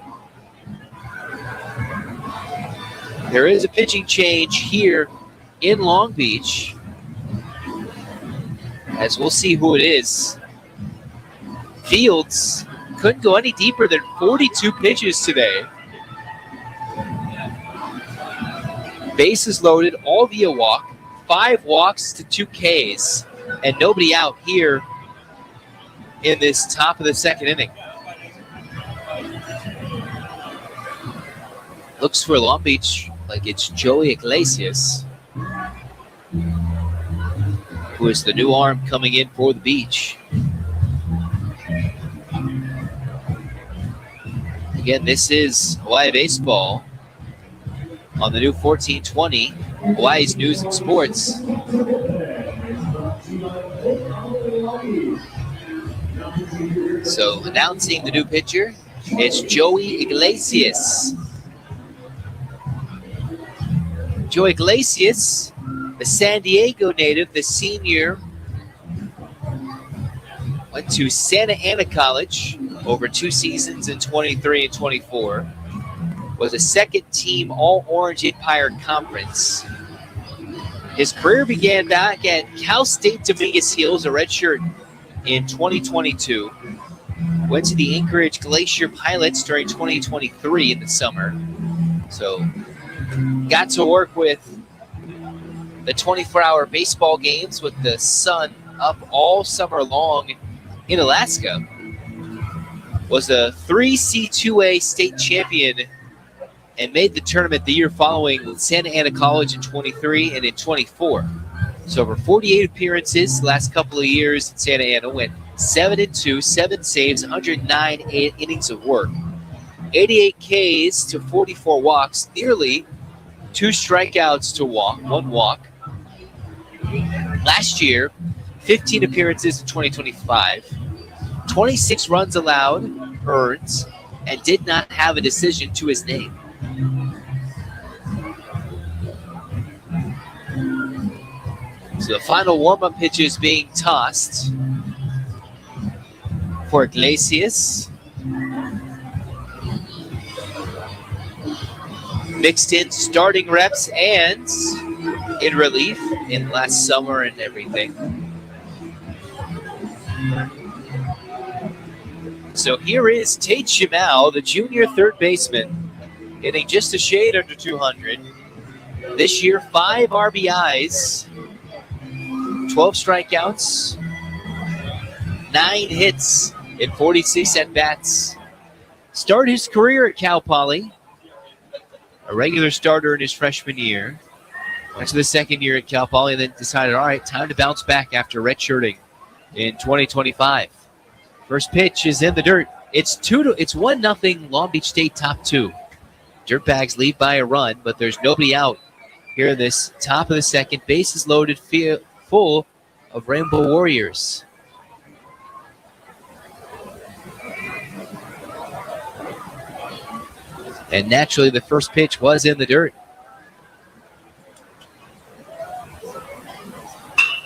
There is a pitching change here in Long Beach, as we'll see who it is. Fields couldn't go any deeper than 42 pitches today. Bases loaded, all via walk, 5 walks to 2 Ks, and nobody out here in this top of the second inning. Looks for Long Beach like it's Joey Iglesias, who is the new arm coming in for the Beach. Again, this is Hawaii Baseball on the new 1420, Hawaii's News and Sports. So announcing the new pitcher, it's Joey Iglesias. Joey Iglesias, the San Diego native, the senior, went to Santa Ana College over 2 seasons in 23 and 24. Was a second-team All-Orange Empire Conference. His career began back at Cal State Dominguez Hills, a redshirt in 2022. Went to the Anchorage Glacier Pilots during 2023 in the summer. So got to work with the 24-hour baseball games with the sun up all summer long in Alaska. Was a 3C2A state champion and made the tournament the year following with Santa Ana College in 23 and in 24. So over 48 appearances the last couple of years in Santa Ana, went 7-2, 7 saves, 109 innings of work, 88 Ks to 44 walks, nearly 2 strikeouts to 1 walk. Last year, 15 appearances in 2025, 26 runs allowed, earned, and did not have a decision to his name. So the final warm-up pitch is being tossed for Iglesias. Mixed in starting reps and in relief in last summer and everything. So here is Tate Shimao, the junior third baseman, hitting just a shade under 200. This year, 5 RBIs, 12 strikeouts, 9 hits in 46 at-bats. Started his career at Cal Poly, a regular starter in his freshman year. Went to the second year at Cal Poly and then decided, all right, time to bounce back after redshirting in 2025. First pitch is in the dirt. It's 1-0 Long Beach State top 2. Dirtbags lead by a run, but there's nobody out here in this top of the second. Bases loaded, full of Rainbow Warriors. And naturally, the first pitch was in the dirt.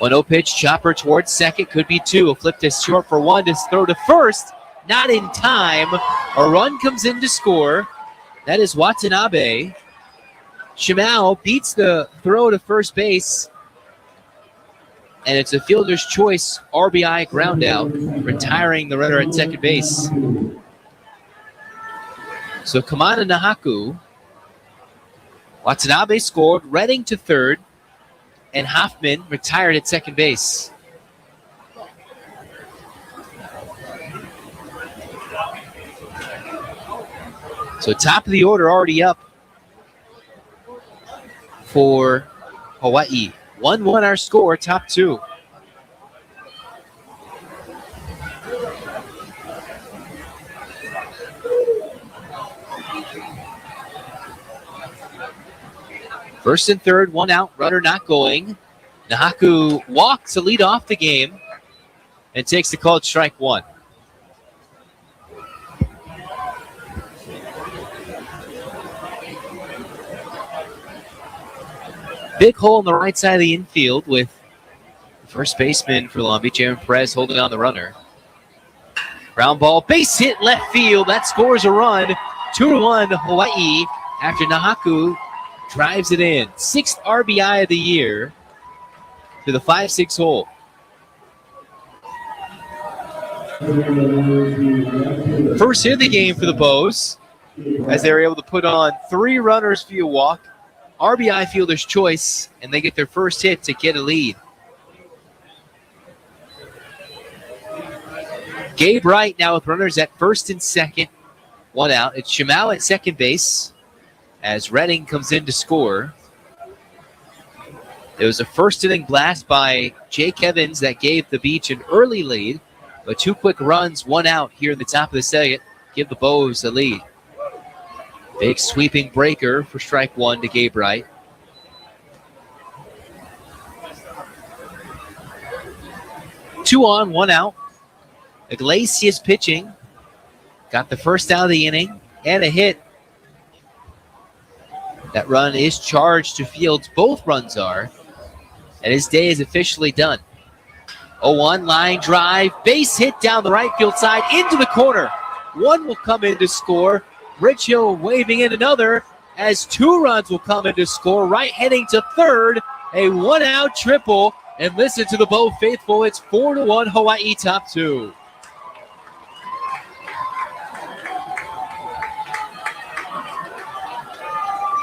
1-0 pitch, chopper towards second, could be 2. A flip to short for 1 to throw to first. Not in time. A run comes in to score. That is Watanabe. Shimao beats the throw to first base. And it's a fielder's choice RBI ground out, retiring the runner at second base. So Kamana Nahaku. Watanabe scored, Redding to third, and Hoffman retired at second base. So top of the order already up for Hawaii. 1-1 our score, top 2. First and third, 1 out, runner not going. Nahaku walks to lead off the game and takes the called strike 1. Big hole on the right side of the infield with first baseman for Long Beach, Aaron Perez, holding on the runner. Ground ball, base hit left field. That scores a run. 2-1 Hawaii after Nahaku drives it in. 6th RBI of the year to the 5-6 hole. First hit of the game for the Bows, as they were able to put on 3 runners via walk, RBI fielder's choice, and they get their first hit to get a lead. Gabe Wright now with runners at first and second, 1 out. It's Shamau at second base as Redding comes in to score. There was a first inning blast by Jake Evans that gave the Beach an early lead, but 2 quick runs, 1 out here in the top of the second, give the Bows the lead. Big sweeping breaker for strike 1 to Gabe Wright. Two on, 1 out. Iglesias pitching. Got the first out of the inning and a hit. That run is charged to Fields. Both runs are. And his day is officially done. 0-1 line drive. Base hit down the right field side into the corner. 1 will come in to score. Rich Hill waving in another as 2 runs will come in to score. Right heading to third. A 1-out triple. And listen to the Bow faithful. It's 4-1 Hawaii top 2.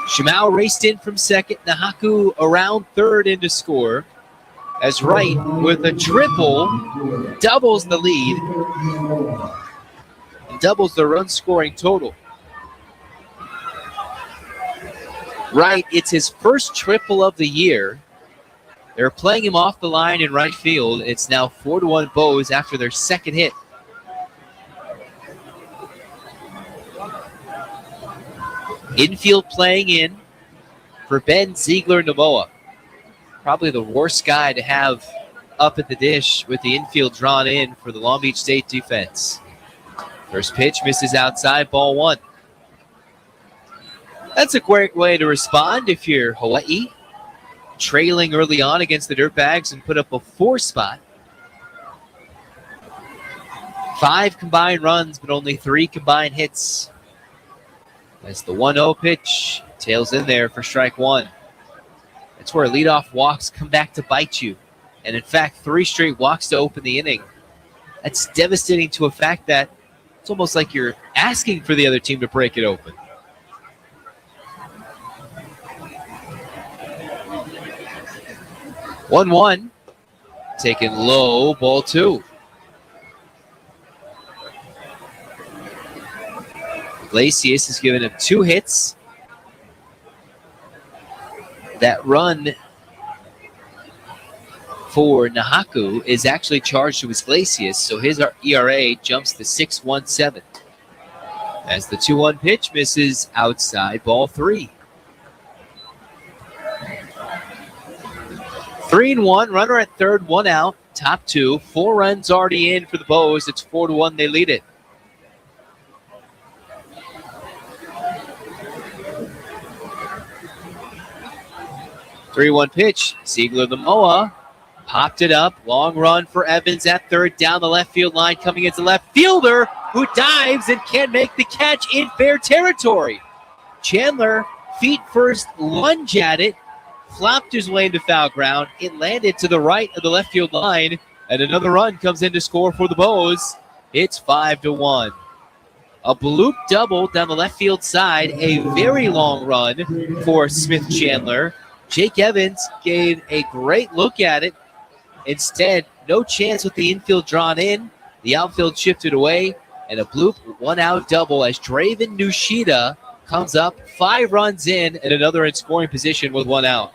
Shamau raced in from second. Nahaku around third in to score. As Wright, with a triple, doubles the lead and doubles the run scoring total. Wright, it's his first triple of the year. They're playing him off the line in right field. It's now 4-1 Bows after their second hit. Infield playing in for Ben Ziegler-Namoa. Probably the worst guy to have up at the dish with the infield drawn in for the Long Beach State defense. First pitch misses outside, ball 1. That's a great way to respond if you're Hawaii. Trailing early on against the Dirtbags and put up a 4 spot. 5 combined runs, but only 3 combined hits. As the 1-0 pitch tails in there for strike 1. That's where leadoff walks come back to bite you. And in fact, 3 straight walks to open the inning. That's devastating to a fact that it's almost like you're asking for the other team to break it open. One, taken low, ball 2. Iglesias has given him 2 hits. That run for Nahaku is actually charged to Iglesias, so his ERA jumps to 6.17. As the 2-1 pitch misses outside, ball 3. 3-1, runner at third, 1 out, top 2. 4 runs already in for the Bows. It's 4-1, they lead it. Three-one pitch. Ziegler-Namoa popped it up. Long run for Evans at third down the left field line. Coming into left fielder who dives and can't make the catch in fair territory. Chandler, feet first, lunge at it. Flopped his way into foul ground. It landed to the right of the left field line. And another run comes in to score for the Bows. It's 5-1. A bloop double down the left field side. A very long run for Smith Chandler. Jake Evans gave a great look at it. Instead, no chance with the infield drawn in. The outfield shifted away, and a bloop 1-out double as Draven Nushida comes up, 5 runs in, and another in scoring position with 1 out.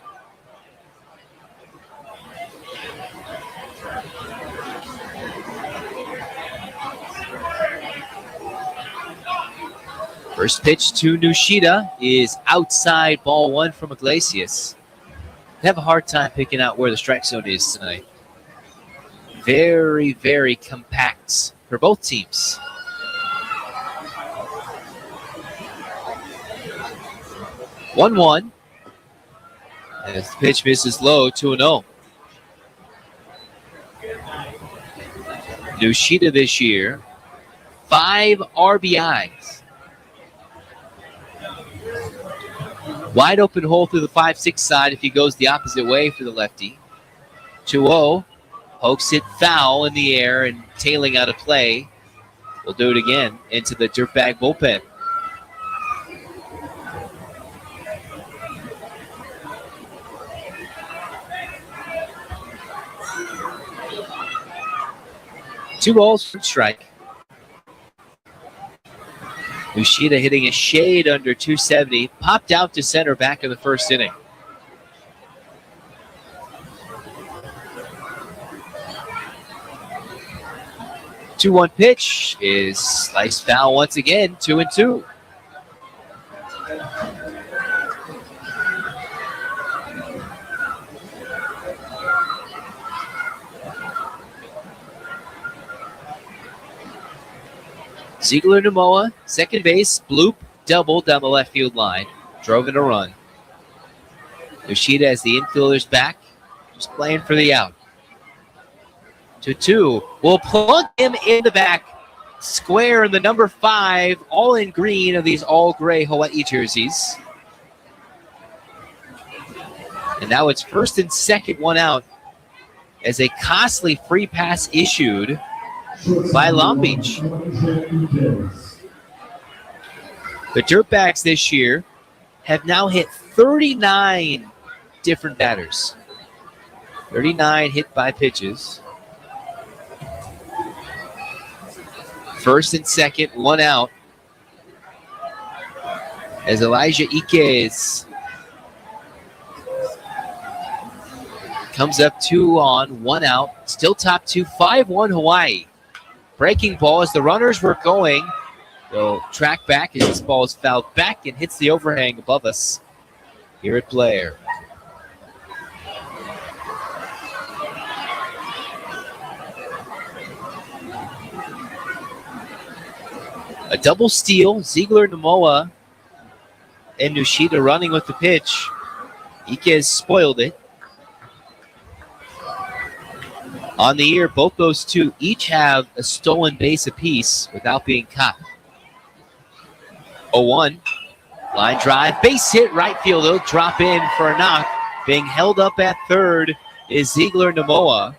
First pitch to Nushida is outside, ball 1 from Iglesias. They have a hard time picking out where the strike zone is tonight. Very, very compact for both teams. 1-1. As the pitch misses low, 2-0. Nushida this year, 5 RBIs. Wide open hole through the 5-6 side if he goes the opposite way for the lefty. 2-0. Pokes it foul in the air and tailing out of play. We'll do it again into the Dirtbag bullpen. Two balls for strike. Yoshida hitting a shade under 270. Popped out to center back in the first inning. Two-one pitch is sliced foul once again. 2-2. Ziegler Namoa, second base, bloop, double down the left field line. Drove in a run. Yoshida as the infielder's back, just playing for the out. 2-2. We'll plug him in the back. Square in the number 5, all in green of these all gray Hawaii jerseys. And now it's first and second, one out, as a costly free pass issued by Long Beach. The Dirtbags this year have now hit 39 different batters. 39 hit by pitches. First and second, one out. As Elijah Iquez comes up 2 on, 1 out. Still top 2, 5-1 Hawaii. Breaking ball as the runners were going. They'll track back as this ball is fouled back and hits the overhang above us here at Blair. A double steal. Ziegler, Namoa, and Yoshida running with the pitch. Iquez spoiled it. On the year, both those two each have a stolen base apiece without being caught. 0-1. Line drive. Base hit right field. They'll drop in for a knock. Being held up at third is Ziegler Namoa.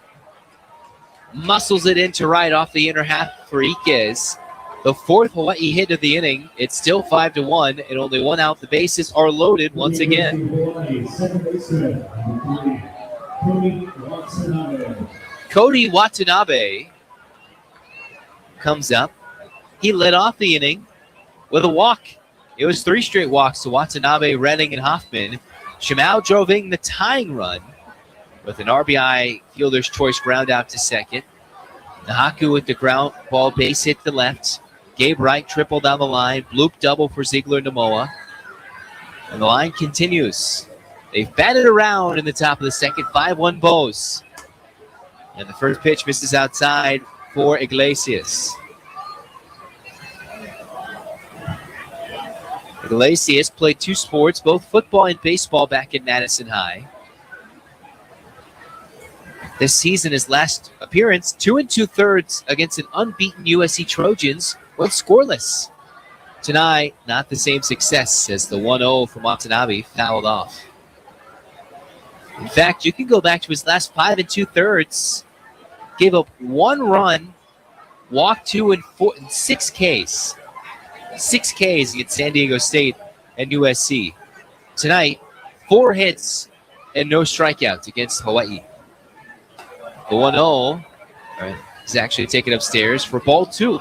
Muscles it into right off the inner half for Iquez. The fourth Hawaii hit of the inning. It's still 5-1 and only one out. The bases are loaded once again. Cody Watanabe comes up. He led off the inning with a walk. It was 3 straight walks to Watanabe, Redding, and Hoffman. Shimao drove in the tying run with an RBI fielder's choice ground out to second. Nahaku with the ground ball base hit to left. Gabe Wright triple down the line. Bloop double for Ziegler Namoa. And the line continues. They've batted around in the top of the second. 5-1 Bows. And the first pitch misses outside for Iglesias. Iglesias played 2 sports, both football and baseball, back in Madison High. This season, his last appearance, 2 2/3 against an unbeaten USC Trojans, went scoreless. Tonight, not the same success as the 1-0 from Watanabe fouled off. In fact, you can go back to his last 5 2/3. Gave up 1 run, walked 2 and 6 Ks. 6 Ks against San Diego State and USC. Tonight, 4 hits and no strikeouts against Hawaii. The 1-0 is actually taken upstairs for ball 2.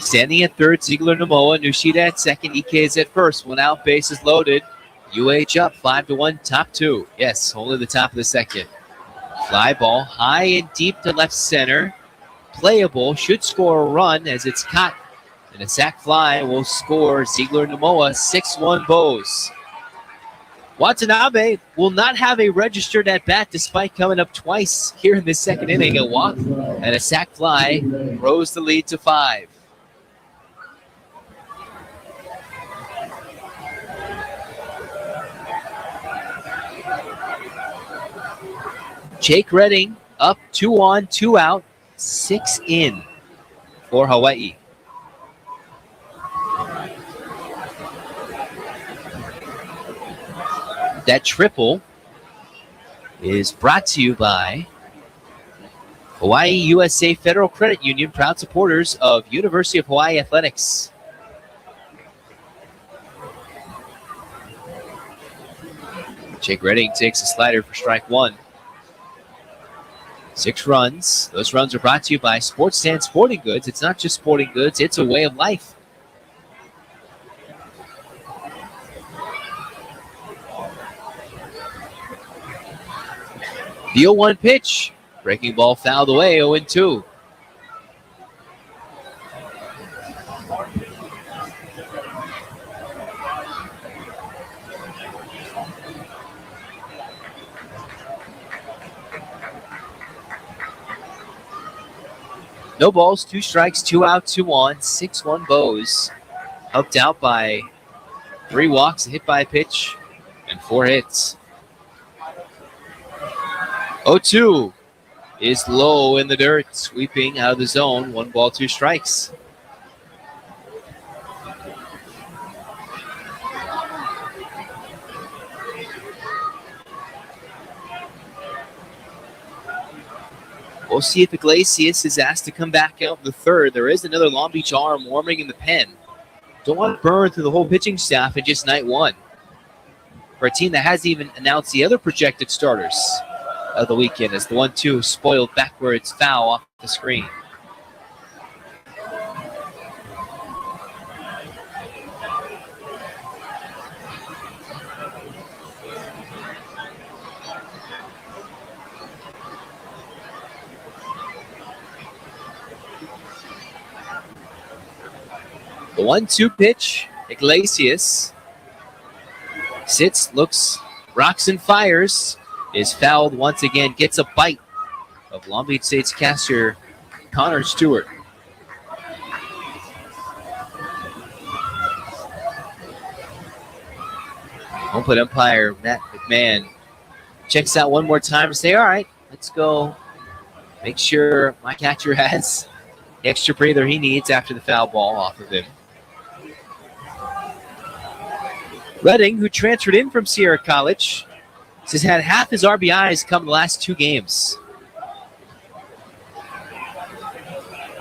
Standing at third, Ziegler Namoa. Yoshida at second. Iquez at first. 1 out, bases loaded. UH up 5-1, top 2. Yes, only the top of the second. Fly ball high and deep to left center. Playable, should score a run as it's caught. And a sac fly will score Ziegler Namoa. 6-1 Bows. Watanabe will not have a registered at bat despite coming up twice here in the second inning. A walk and a sac fly rose the lead to 5. Jake Redding up 2 on, 2 out, 6 in for Hawaii. That triple is brought to you by Hawaii USA Federal Credit Union, proud supporters of University of Hawaii Athletics. Jake Redding takes a slider for strike 1. 6 runs. Those runs are brought to you by Sports Stand Sporting Goods. It's not just sporting goods, it's a way of life. The 0-1 pitch. Breaking ball fouled away, 0-2. No balls, 2 strikes, 2 out, 2 on, 6-1 Bows. Helped out by 3 walks, a hit by a pitch, and 4 hits. 0-2 is low in the dirt, sweeping out of the zone. 1 ball, 2 strikes. We'll see if Iglesias is asked to come back out in the 3rd. There is another Long Beach arm warming in the pen. Don't want to burn through the whole pitching staff in just night 1. For a team that hasn't even announced the other projected starters of the weekend, as the 1-2 spoiled backwards foul off the screen. The 1-2 pitch, Iglesias sits, looks, rocks and fires, is fouled once again, gets a bite of Long Beach State's catcher, Connor Stewart. Home plate umpire Matt McMahon checks out one more time and say, all right, let's go make sure my catcher has the extra breather he needs after the foul ball off of him. Redding, who transferred in from Sierra College, has had half his RBIs come in the last 2 games.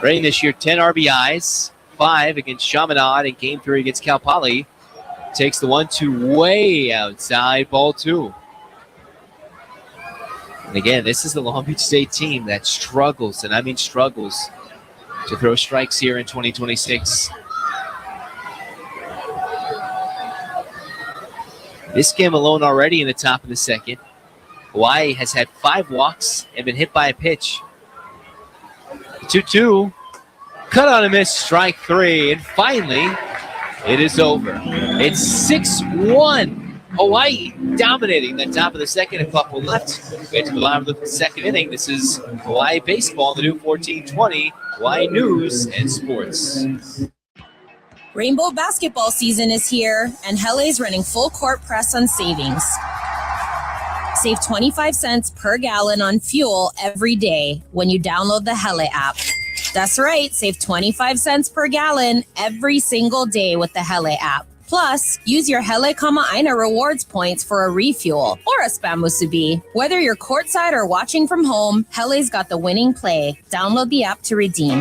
Redding this year, 10 RBIs, 5 against Chaminade in Game 3 against Cal Poly. Takes the 1-2 way outside, ball 2. And again, this is the Long Beach State team that struggles, and I mean struggles, to throw strikes here in 2026. This game alone already in the top of the 2nd. Hawaii has had 5 walks and been hit by a pitch. 2-2. Cut on a miss, strike 3. And finally, it is over. It's 6-1. Hawaii dominating the top of the 2nd. A couple left. We get to the bottom of the 2nd inning. This is Hawaii Baseball, the new 1420. Hawaii News and Sports. Rainbow basketball season is here, and Helle's running full court press on savings. Save 25 cents per gallon on fuel every day when you download the Hele app. That's right, save 25 cents per gallon every single day with the Hele app. Plus, use your Hele Aina rewards points for a refuel or a spam musubi. Whether you're courtside or watching from home, Hele's got the winning play. Download the app to redeem.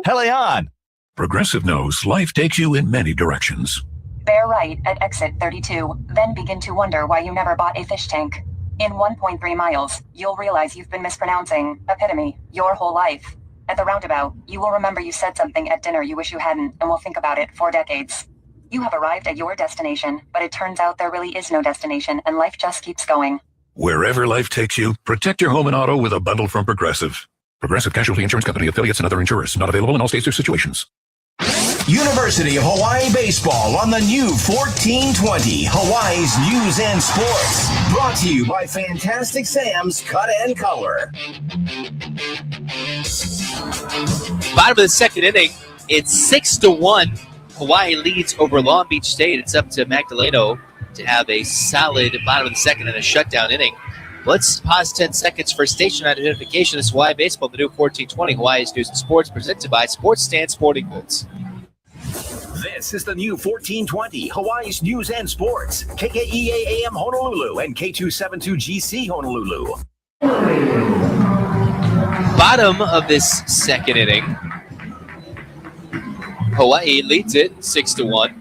Hele on! Progressive knows life takes you in many directions. Bear right at exit 32, then begin to wonder why you never bought a fish tank. In 1.3 miles, you'll realize you've been mispronouncing epitome your whole life. At the roundabout, you will remember you said something at dinner you wish you hadn't, and will think about it for decades. You have arrived at your destination, but it turns out there really is no destination, and life just keeps going. Wherever life takes you, protect your home and auto with a bundle from Progressive. Progressive Casualty Insurance Company, affiliates, and other insurers. Not available in all states or situations. University of Hawaii Baseball on the new 1420, Hawaii's News and Sports. Brought to you by Fantastic Sam's Cut and Color. Bottom of the 2nd inning, it's 6-1. Hawaii leads over Long Beach State. It's up to Magdaleno to have a solid bottom of the 2nd and a shutdown inning. Let's pause 10 seconds for station identification. This is Hawaii Baseball, the new 1420 Hawaii's News and Sports, presented by Sports Stand Sporting Goods. This is the new 1420 Hawaii's News and Sports. KKEA AM Honolulu and K272GC Honolulu. Bottom of this second inning. Hawaii leads it 6-1.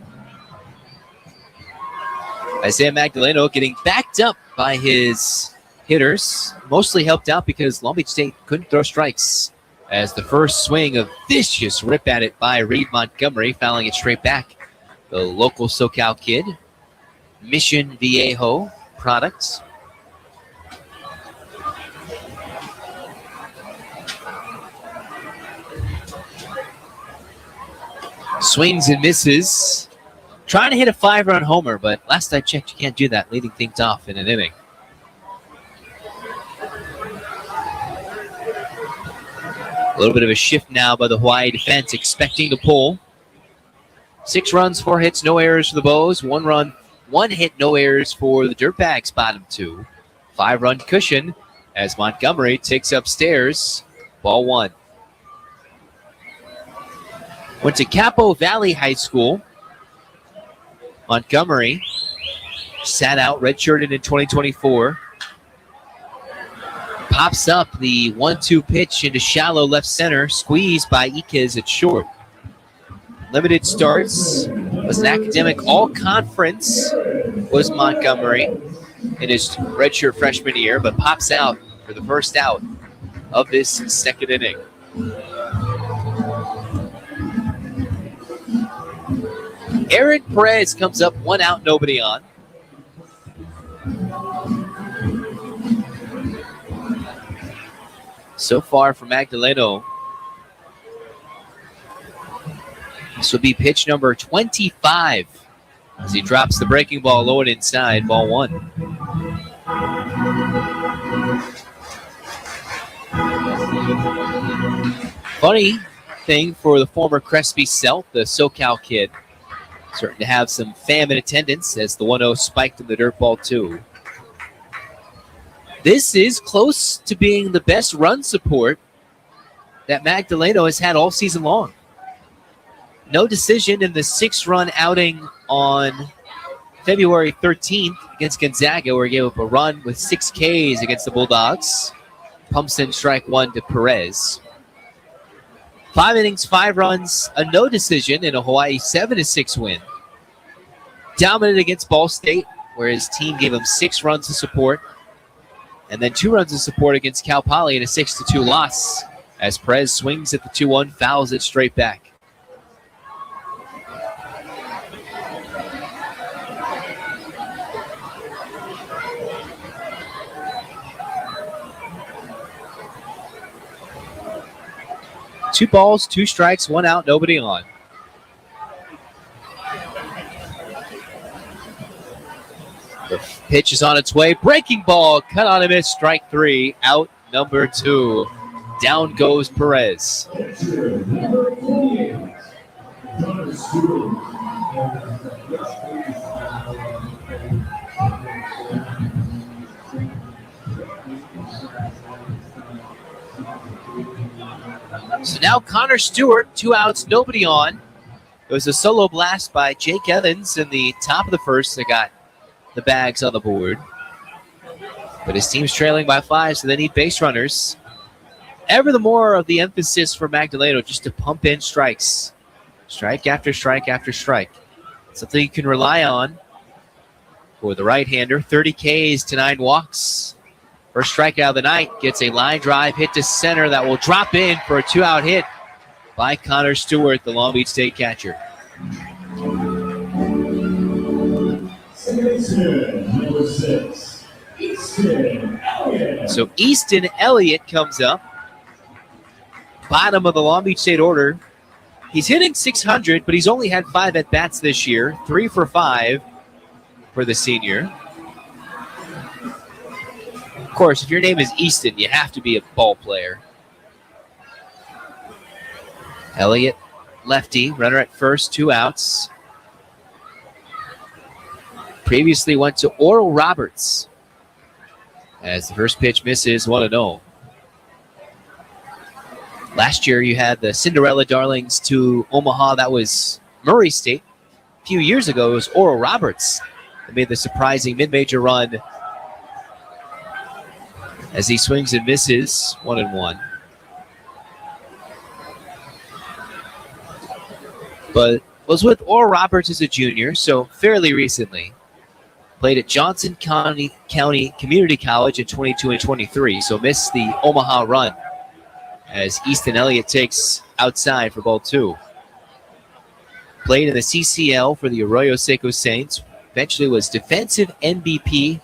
Isaiah Magdaleno getting backed up by his hitters, mostly helped out because Long Beach State couldn't throw strikes, as the first swing of vicious rip at it by Reed Montgomery, fouling it straight back. The local SoCal kid, Mission Viejo products. Swings and misses. Trying to hit a 5-run homer, but last I checked, you can't do that, leading things off in an inning. A little bit of a shift now by the Hawaii defense, expecting to pull. 6 runs, 4 hits, no errors for the Bows. 1 run, 1 hit, no errors for the Dirtbags, bottom 2. 5-run cushion as Montgomery takes upstairs. Ball 1. Went to Capo Valley High School. Montgomery sat out, redshirted in 2024. Pops up the 1-2 pitch into shallow left center, squeezed by Iquez at short. Limited starts, was an academic all-conference, was Montgomery in his redshirt freshman year, but pops out for the first out of this second inning. Aaron Perez comes up, 1 out, nobody on. So far from Magdaleno, this will be pitch number 25 as he drops the breaking ball low and inside, ball 1. Funny thing for the former Crespi Celt, the SoCal kid, certain to have some fam in attendance as the 1-0 spiked in the dirt ball 2. This is close to being the best run support that Magdaleno has had all season long. No decision in the 6-run outing on February 13th against Gonzaga, where he gave up a run with 6 Ks against the Bulldogs. Pumps in strike 1 to Perez. 5 innings, 5 runs, a no decision in a Hawaii 7-6 win. Dominant against Ball State, where his team gave him 6 runs of support. And then 2 runs of support against Cal Poly in a 6-2 loss as Perez swings at the 2-1, fouls it straight back. Two balls, 2 strikes, 1 out, nobody on. The pitch is on its way. Breaking ball, cut on a miss, strike 3, out number 2. Down goes Perez. So now Connor Stewart, 2 outs, nobody on. It was a solo blast by Jake Evans in the top of the first that got the bags on the board. But his team's trailing by 5, so they need base runners. Ever the more of the emphasis for Magdaleno just to pump in strikes. Strike after strike after strike. Something you can rely on for the right-hander. 30 Ks to 9 walks. First strikeout of the night, gets a line drive hit to center that will drop in for a 2-out hit by Connor Stewart, the Long Beach State catcher. So Easton Elliott comes up, bottom of the Long Beach State order. He's hitting .600, but he's only had 5 at-bats this year, 3 for 5 for the senior. Of course, if your name is Easton, you have to be a ball player. Elliott, lefty, runner at first, 2 outs. Previously went to Oral Roberts. As the first pitch misses, 1-0. Last year, you had the Cinderella Darlings to Omaha. That was Murray State. A few years ago, it was Oral Roberts that made the surprising mid-major run as he swings and misses, 1-1. But was with Oral Roberts as a junior, so fairly recently. Played at Johnson County Community College in 22 and 23, so missed the Omaha run as Easton Elliott takes outside for ball 2. Played in the CCL for the Arroyo Seco Saints. Eventually was defensive MVP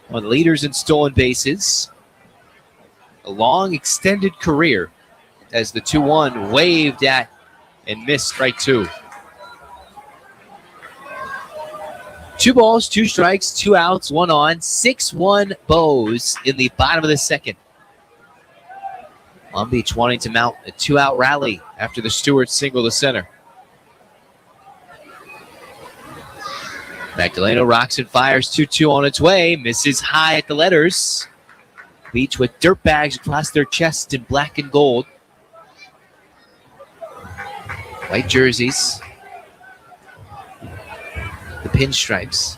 on leaders in stolen bases. A long extended career as the 2-1 waved at and missed strike 2. 2 balls, 2 strikes, 2 outs, 1 on. 6-1 Bows in the bottom of the second. Long Beach wanting to mount a 2-out rally after the Stewart single to center. Magdaleno rocks and fires 2-2 on its way. Misses high at the letters. Beach with dirt bags across their chest in black and gold. White jerseys. The pinstripes.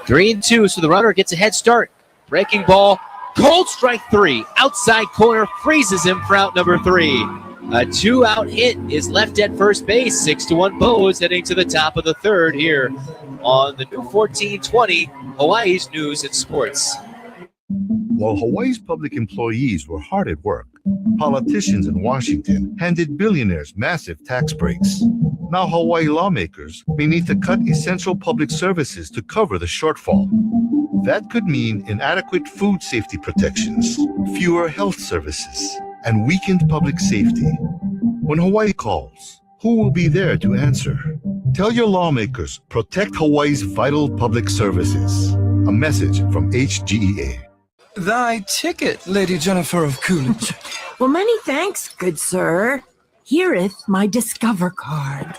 3-2, so the runner gets a head start. Breaking ball. Cold strike 3. Outside corner freezes him for out number 3. A 2-out hit is left at first base. 6-1 Bows heading to the top of the third here on the new 1420 Hawaii's News and Sports. While Hawaii's public employees were hard at work, politicians in Washington handed billionaires massive tax breaks. Now Hawaii lawmakers may need to cut essential public services to cover the shortfall. That could mean inadequate food safety protections, fewer health services, and weakened public safety. When Hawaii calls, who will be there to answer? Tell your lawmakers, protect Hawaii's vital public services. A message from HGEA. Thy ticket, Lady Jennifer of Coolidge. Well, many thanks, good sir. Here'th my Discover card.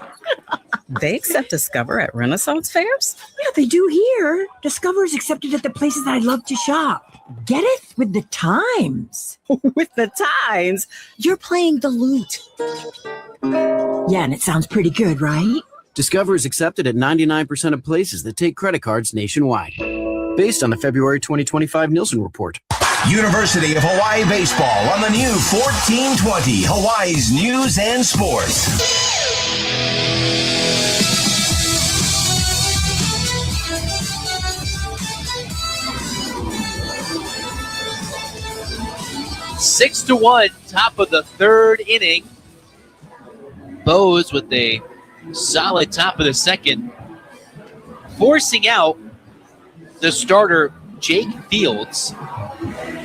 They accept Discover at Renaissance fairs? Yeah, they do here. Discover is accepted at the places that I love to shop. Getteth with the times. With the times? You're playing the lute. Yeah, and it sounds pretty good, right? Discover is accepted at 99% of places that take credit cards nationwide. Based on the February 2025 Nielsen report. University of Hawaii Baseball on the new 1420 Hawaii's News and Sports. Six to 1, top of the third inning. Bows with a solid top of the second, forcing out the starter Jake Fields.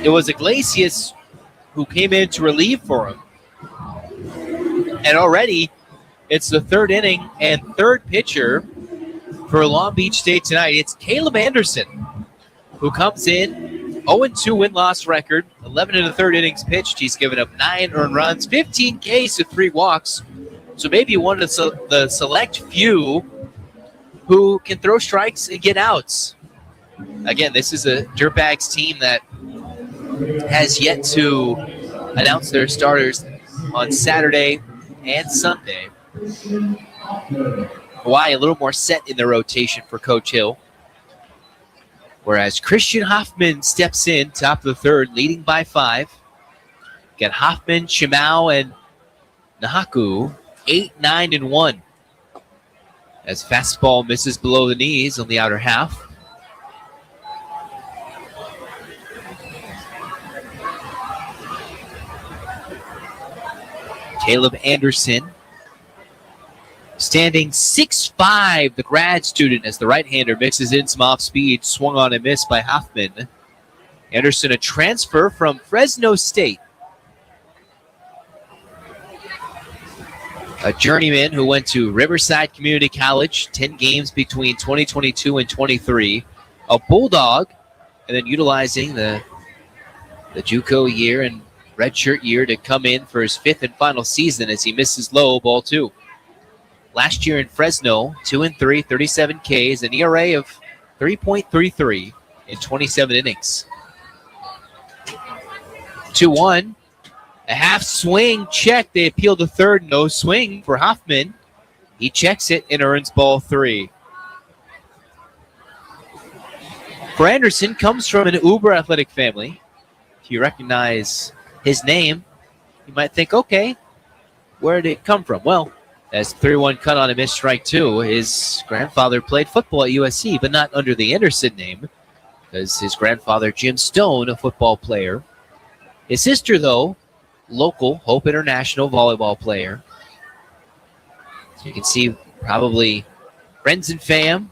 It was Iglesias who came in to relieve for him. And already it's the third inning and third pitcher for Long Beach State tonight. It's Caleb Anderson who comes in, 0-2 win-loss record, 11 in the third innings pitched. He's given up 9 earned runs, 15 Ks to 3 walks. So maybe one of the select few who can throw strikes and get outs. Again, this is a Dirtbags team that has yet to announce their starters on Saturday and Sunday. Hawaii a little more set in the rotation for Coach Hill. Whereas Christian Hoffman steps in, top of the third, leading by 5. Got Hoffman, Shimao, and Nahaku, 8, 9, and 1. As fastball misses below the knees on the outer half. Caleb Anderson, standing 6'5", the grad student, as the right-hander mixes in some off-speed, swung on and missed by Hoffman. Anderson, a transfer from Fresno State. A journeyman who went to Riverside Community College, 10 games between 2022 and 23. A Bulldog, and then utilizing the JUCO year and redshirt year to come in for his 5th and final season as he misses low, ball 2. Last year in Fresno, 2-3, 37 Ks, an ERA of 3.33, in 27 innings. 2-1. A half swing check. They appeal to third. No swing for Hoffman. He checks it and earns ball 3. For Anderson, comes from an uber athletic family. If you recognize his name, you might think, okay, where did it come from? Well, as 3-1 cut on a missed strike 2, his grandfather played football at USC, but not under the Anderson name, because his grandfather, Jim Stone, a football player. His sister, though, local Hope International volleyball player. So you can see probably friends and fam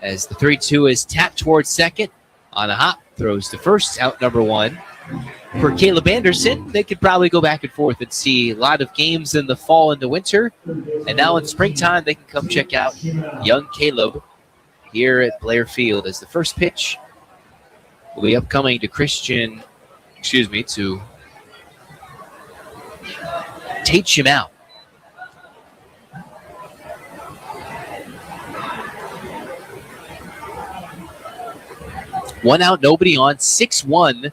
as the 3-2 is tapped towards second. On a hop, throws to first, out number 1. For Caleb Anderson, they could probably go back and forth and see a lot of games in the fall and the winter. And now in springtime, they can come check out young Caleb here at Blair Field as the first pitch will be upcoming to to teach him out. One out, nobody on, 6-1.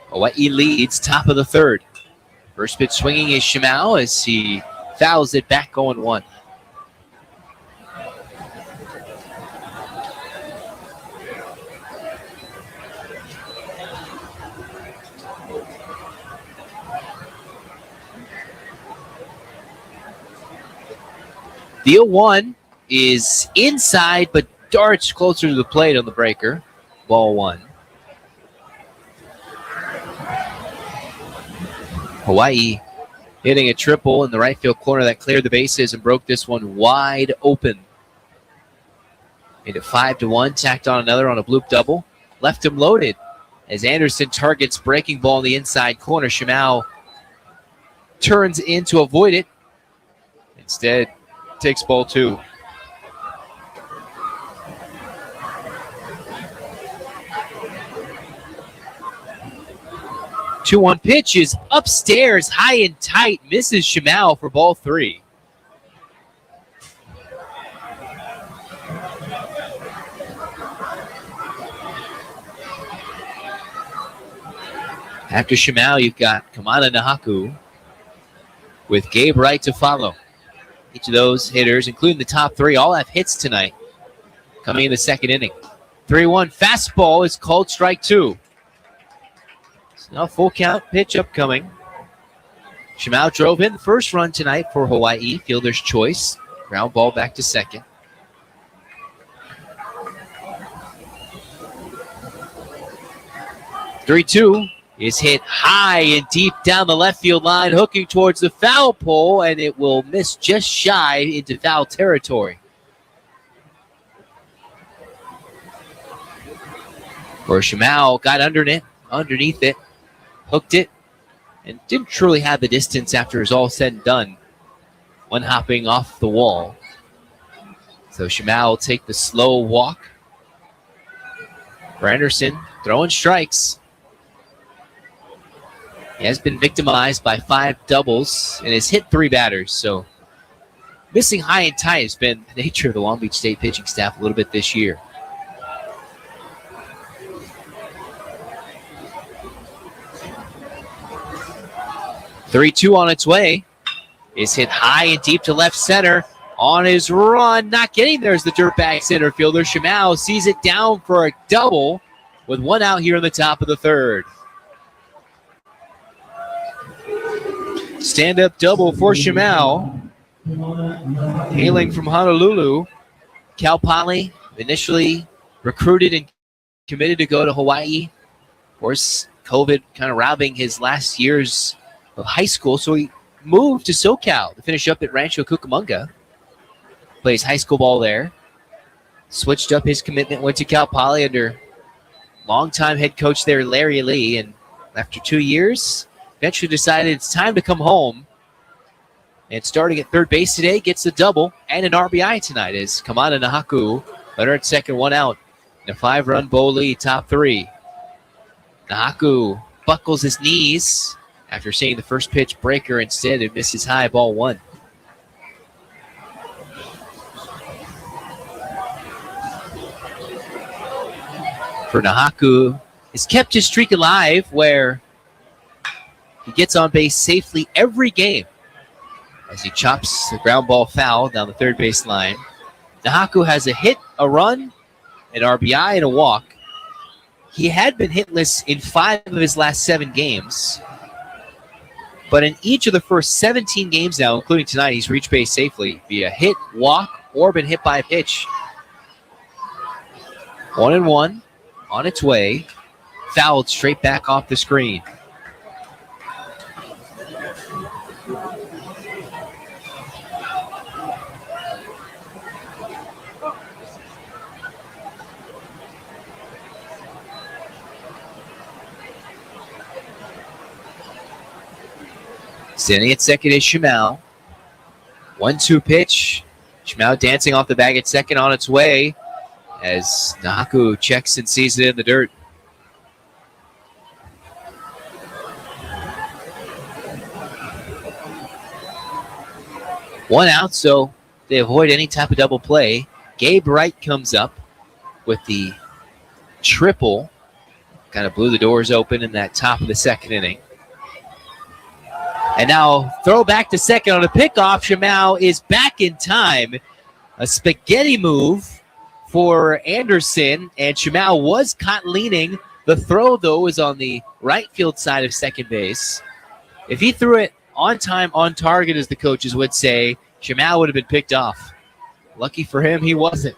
Hawaii leads, top of the third. First pitch swinging is Shimao as he fouls it back, going 1. The 0-1 is inside, but darts closer to the plate on the breaker. Ball 1. Hawaii hitting a triple in the right field corner that cleared the bases and broke this one wide open. Made it 5-1, tacked on another on a bloop double. Left him loaded as Anderson targets breaking ball in the inside corner. Shimao turns in to avoid it. Instead, takes ball 2. Two-one pitch is upstairs, high and tight. Misses Shimao for ball 3. After Shimao, you've got Kamana Nahaku with Gabe Wright to follow. Each of those hitters, including the top 3, all have hits tonight coming in the second inning. 3-1 fastball is called strike 2. Now full count pitch upcoming. Shimao drove in the first run tonight for Hawaii. Fielder's choice. Ground ball back to second. Three-two is hit high and deep down the left field line, hooking towards the foul pole, and it will miss just shy into foul territory. Where Shimao got underneath it, hooked it, and didn't truly have the distance after it was all said and done. One hopping off the wall. So Shimao will take the slow walk. For Anderson, throwing strikes. He has been victimized by 5 doubles and has hit 3 batters. So missing high and tight has been the nature of the Long Beach State pitching staff a little bit this year. Three-two on its way. Is hit high and deep to left center. On his run, not getting there is the dirtbag center fielder. Shimao sees it down for a double with 1 out here in the top of the third. Stand-up double for Shimao. Hailing from Honolulu. Cal Poly initially recruited and committed to go to Hawaii. Of course, COVID kind of robbing his last years of high school, so he moved to SoCal to finish up at Rancho Cucamonga. Plays high school ball there. Switched up his commitment, went to Cal Poly under longtime head coach there, Larry Lee, and after 2 years, eventually decided it's time to come home. And starting at third base today, gets a double and an RBI tonight as Kamana Nahaku, runner at second, 1 out. In a 5-run Bow lead, top 3. Nahaku buckles his knees after seeing the first pitch breaker. Instead, it misses high, ball 1. for Nahaku has kept his streak alive where he gets on base safely every game as he chops the ground ball foul down the third base line. Nahaku has a hit, a run, an RBI, and a walk. He had been hitless in 5 of his last 7 games. But in each of the first 17 games now, including tonight, he's reached base safely via hit, walk, or been hit by a pitch. 1-1 on its way. Fouled straight back off the screen. Standing at second is Shimao. 1-2 pitch. Shimao dancing off the bag at second on its way as Nahaku checks and sees it in the dirt. One out, so they avoid any type of double play. Gabe Wright comes up with the triple. Kind of blew the doors open in that top of the second inning. And now throw back to second on a pickoff. Shimao is back in time. A spaghetti move for Anderson, and Shimao was caught leaning. The throw, though, is on the right field side of second base. If he threw it on time, on target, as the coaches would say, Shimao would have been picked off. Lucky for him, he wasn't.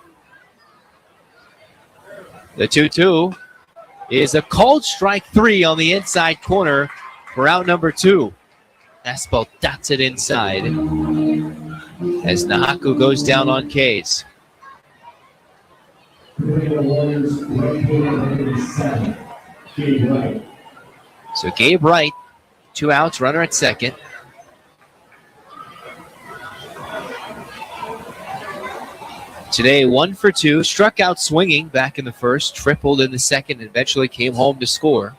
The 2-2 is a called strike 3 on the inside corner for out number 2. Fastball dots it inside as Nahaku goes down on K's. So Gabe Wright, 2 outs, runner at second. Today, 1 for 2, struck out swinging back in the first, tripled in the second, and eventually came home to score.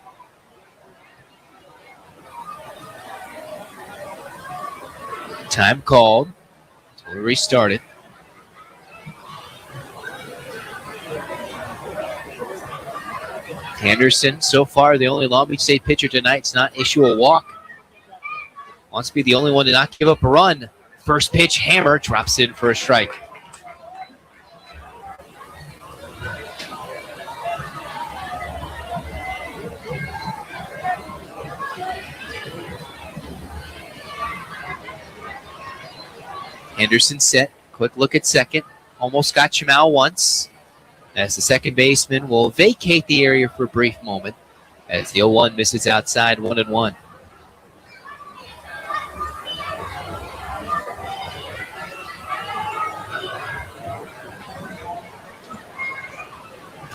Time called. So we restarted. Anderson, so far the only Long Beach State pitcher tonight to not issue a walk. Wants to be the only one to not give up a run. First pitch, hammer, drops in for a strike. Anderson set, quick look at second. Almost got Shimao once. As the second baseman will vacate the area for a brief moment as the 0-1 misses outside, 1-1.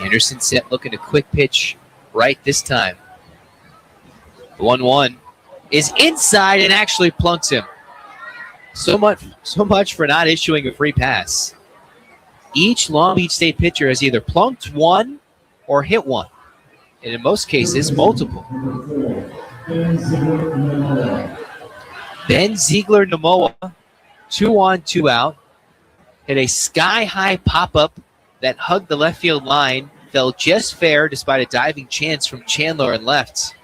Anderson set, looking a quick pitch right this time. The 1-1 is inside and actually plunks him. So much for not issuing a free pass. Each Long Beach State pitcher has either plunked one or hit one, and in most cases, multiple. Ben Ziegler-Namoa, 2 on, 2 out, hit a sky-high pop-up that hugged the left field line, fell just fair despite a diving chance from Chandler and left.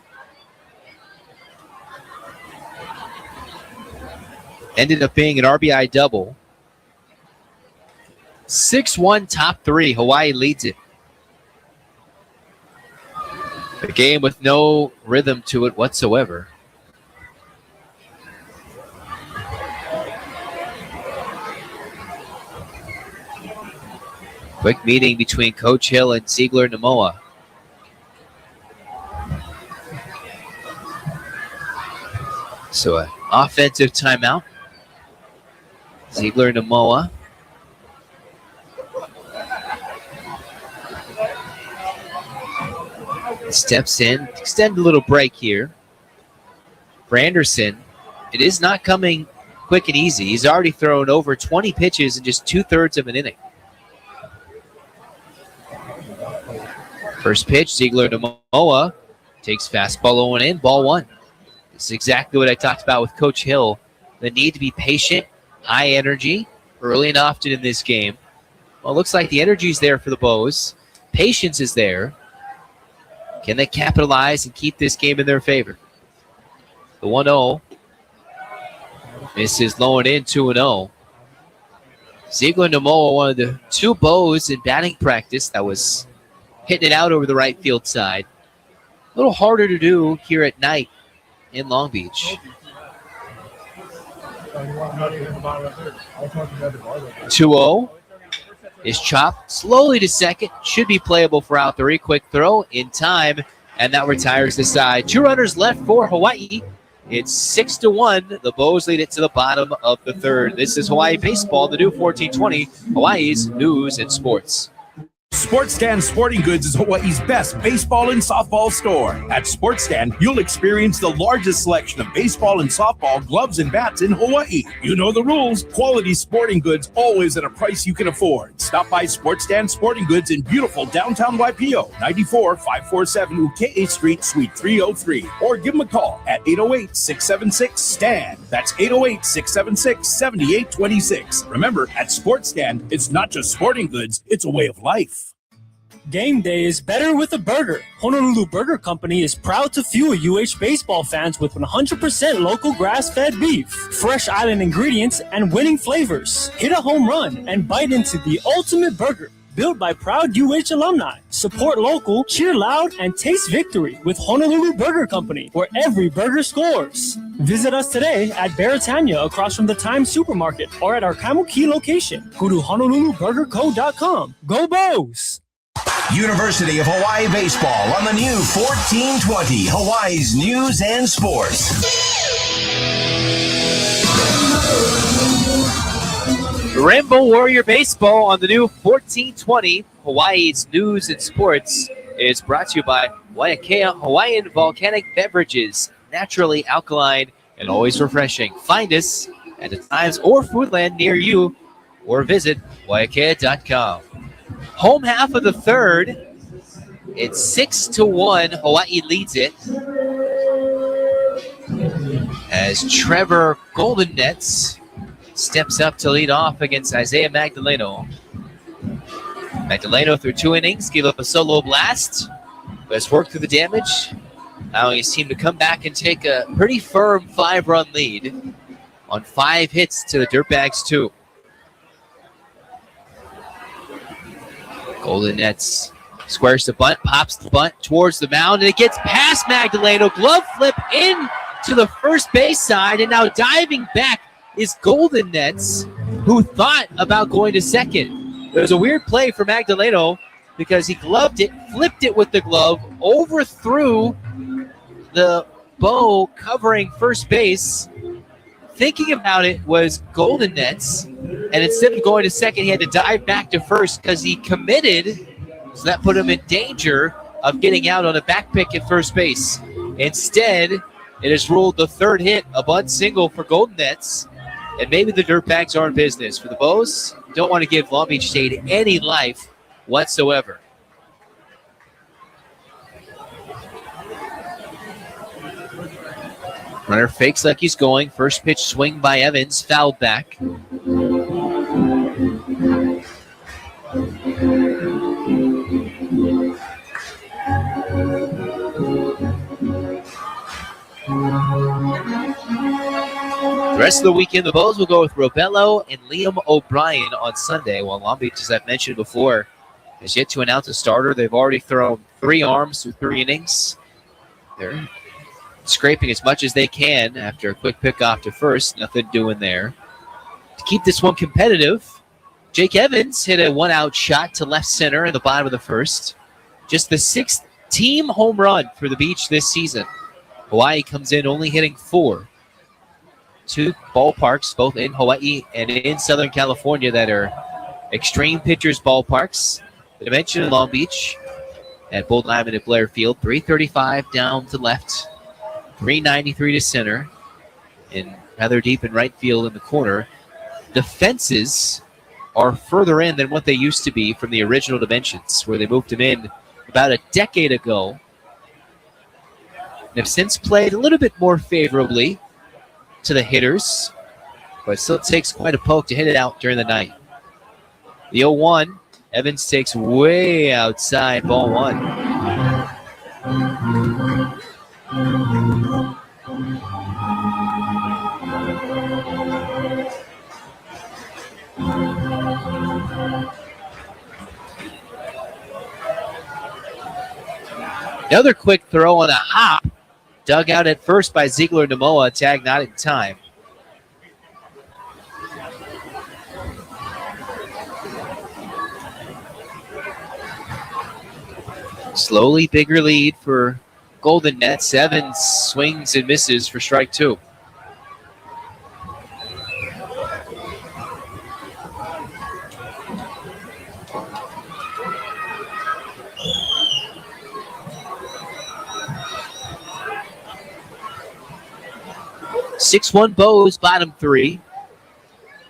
Ended up being an RBI double. 6-1 top 3. Hawaii leads it. A game with no rhythm to it whatsoever. Quick meeting between Coach Hill and Ziegler-Namoa. So an offensive timeout. Ziegler-Namoa. Steps in, extend a little break here. For Anderson, it is not coming quick and easy. He's already thrown over 20 pitches in just 2/3 of an inning. First pitch, Ziegler-Namoa takes fastball 0 in, ball 1. This is exactly what I talked about with Coach Hill. The need to be patient, high energy, early and often in this game. Well, it looks like the energy is there for the Bows. Patience is there. Can they capitalize and keep this game in their favor? The 1-0. This is low and in, 2-0. Ziegler and Namoa, one of the two bows in batting practice that was hitting it out over the right field side. A little harder to do here at night in Long Beach. 2-0 is chopped slowly to second. Should be playable for out three. Quick throw in time, and that retires the side. 2 runners left for Hawaii. It's 6-1. The Bows lead it to the bottom of the third. This is Hawaii Baseball, the new 1420, Hawaii's news and sports. Sports Stand Sporting Goods is Hawaii's best baseball and softball store. At Sports Stand, you'll experience the largest selection of baseball and softball gloves and bats in Hawaii. You know the rules. Quality sporting goods always at a price you can afford. Stop by Sports Stand Sporting Goods in beautiful downtown Waipio, 94-547 Uke'e Street, Suite 303. Or give them a call at 808-676-STAND. That's 808-676-7826. Remember, at Sports Stand, it's not just sporting goods, it's a way of life. Game day is better with a burger. Honolulu Burger Company is proud to fuel UH baseball fans with 100% local grass-fed beef, fresh island ingredients, and winning flavors. Hit a home run and bite into the ultimate burger. Built by proud UH alumni. Support local, cheer loud, and taste victory with Honolulu Burger Company, where every burger scores. Visit us today at Beretania across from the Times Supermarket or at our Kaimuki location. Go to HonoluluBurgerCo.com. Go Bows! University of Hawaii Baseball on the new 1420, Hawaii's news and sports. Rainbow Warrior Baseball on the new 1420, Hawaii's news and sports, is brought to you by Waiakea Hawaiian Volcanic Beverages, naturally alkaline and always refreshing. Find us at the Times or Foodland near you, or visit waiakea.com. Home half of the third, it's 6-1. Hawaii leads it as Trevor Golden Nets steps up to lead off against Isaiah Magdaleno. Magdaleno through 2 innings, gave up a solo blast, but has worked through the damage. Now he's team to come back and take a pretty firm 5-run lead on 5 hits to the Dirtbags 2. Golden Nets squares the bunt, pops the bunt towards the mound, and it gets past Magdaleno. Glove flip in to the first base side, and now diving back is Golden Nets, who thought about going to second. It was a weird play for Magdaleno because he gloved it, flipped it with the glove, overthrew the bow covering first base. Thinking about it was Golden Nets, and instead of going to second, he had to dive back to first because he committed, so that put him in danger of getting out on a back pick at first base. Instead, it is ruled the third hit, a bunt single for Golden Nets, and maybe the Dirtbags are in business. For the Bows, don't want to give Long Beach State any life whatsoever. Runner fakes like he's going. First pitch swing by Evans, fouled back. The rest of the weekend, the Bows will go with Robello and Liam O'Brien on Sunday, while Long Beach, as I've mentioned before, has yet to announce a starter. They've already thrown 3 arms through 3 innings. They're scraping as much as they can after a quick pickoff to first. Nothing doing there. To keep this one competitive, Jake Evans hit a 1-out shot to left center in the bottom of the first. Just the 6th team home run for the Beach this season. Hawaii comes in only hitting 4. 2 ballparks, both in Hawaii and in Southern California, that are extreme pitchers ballparks. The dimension in Long Beach at Bull Diamond at Blair Field, 335 down to left, 393 to center, and rather deep in right field in the corner. The fences are further in than what they used to be from the original dimensions, where they moved them in about a decade ago, and have since played a little bit more favorably to the hitters, but it still takes quite a poke to hit it out during the night. The 0-1, Evans takes way outside, ball 1. Another quick throw on a hop. Dug out at first by Ziegler Namoa. Tag not in time. Slowly bigger lead for Golden Nets. Evans swings and misses for strike two. (6-1) Bows, bottom three.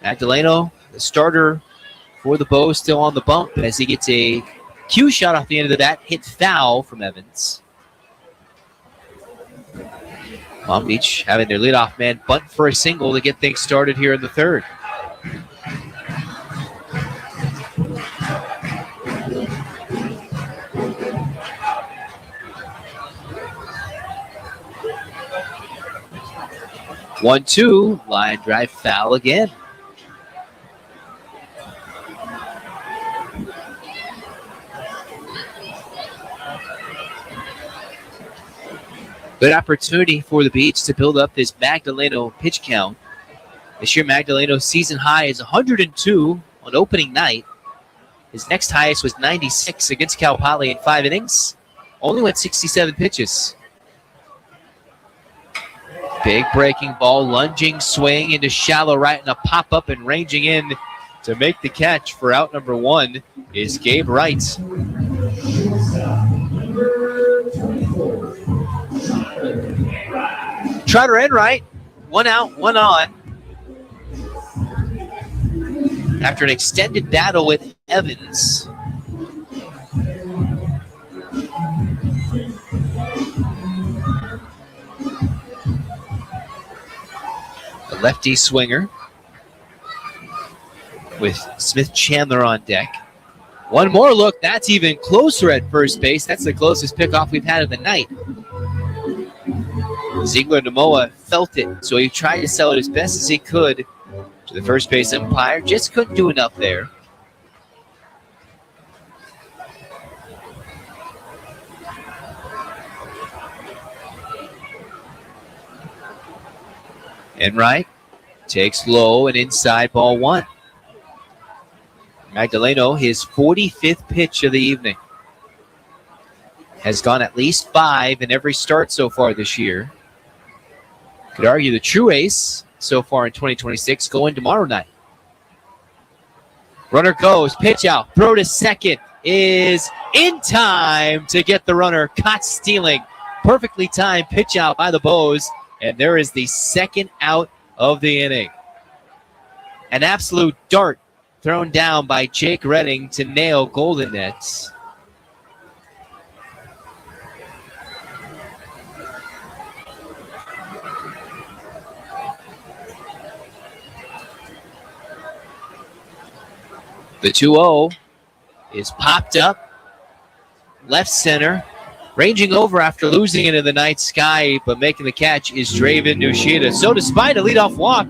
Magdaleno, the starter for the Bows, still on the bump as he gets a cue shot off the end of the bat. Hit foul from Evans. Palm Beach having their leadoff man bunt for a single to get things started here in the third. One-two, line drive foul again. Good opportunity for the Beach to build up this Magdaleno pitch count. This year, Magdaleno's season high is 102 on opening night. His next highest was 96 against Cal Poly in 5 innings. Only went 67 pitches. Big breaking ball, lunging swing into shallow right and a pop-up and ranging in to make the catch for out number one is Gabe Wright. Trotter and Wright, one out, one on. After an extended battle with Evans. A lefty swinger with Smith Chandler on deck. One more look, that's even closer at first base. That's the closest pickoff we've had of the night. Ziegler Namoa felt it, so he tried to sell it as best as he could to the first base umpire. Just couldn't do enough there. Enright takes low and inside, ball one. Magdaleno, his 45th pitch of the evening. Has gone at least 5 in every start so far this year. Could argue the true ace so far in 2026 going tomorrow night. Runner goes, pitch out, throw to second is in time to get the runner caught stealing. Perfectly timed pitch out by the Bows, and there is the second out of the inning. An absolute dart thrown down by Jake Redding to nail Golden Nets. The 2-0 is popped up, left center, ranging over after losing it in the night sky, but making the catch is Draven Nushida. So despite a leadoff walk,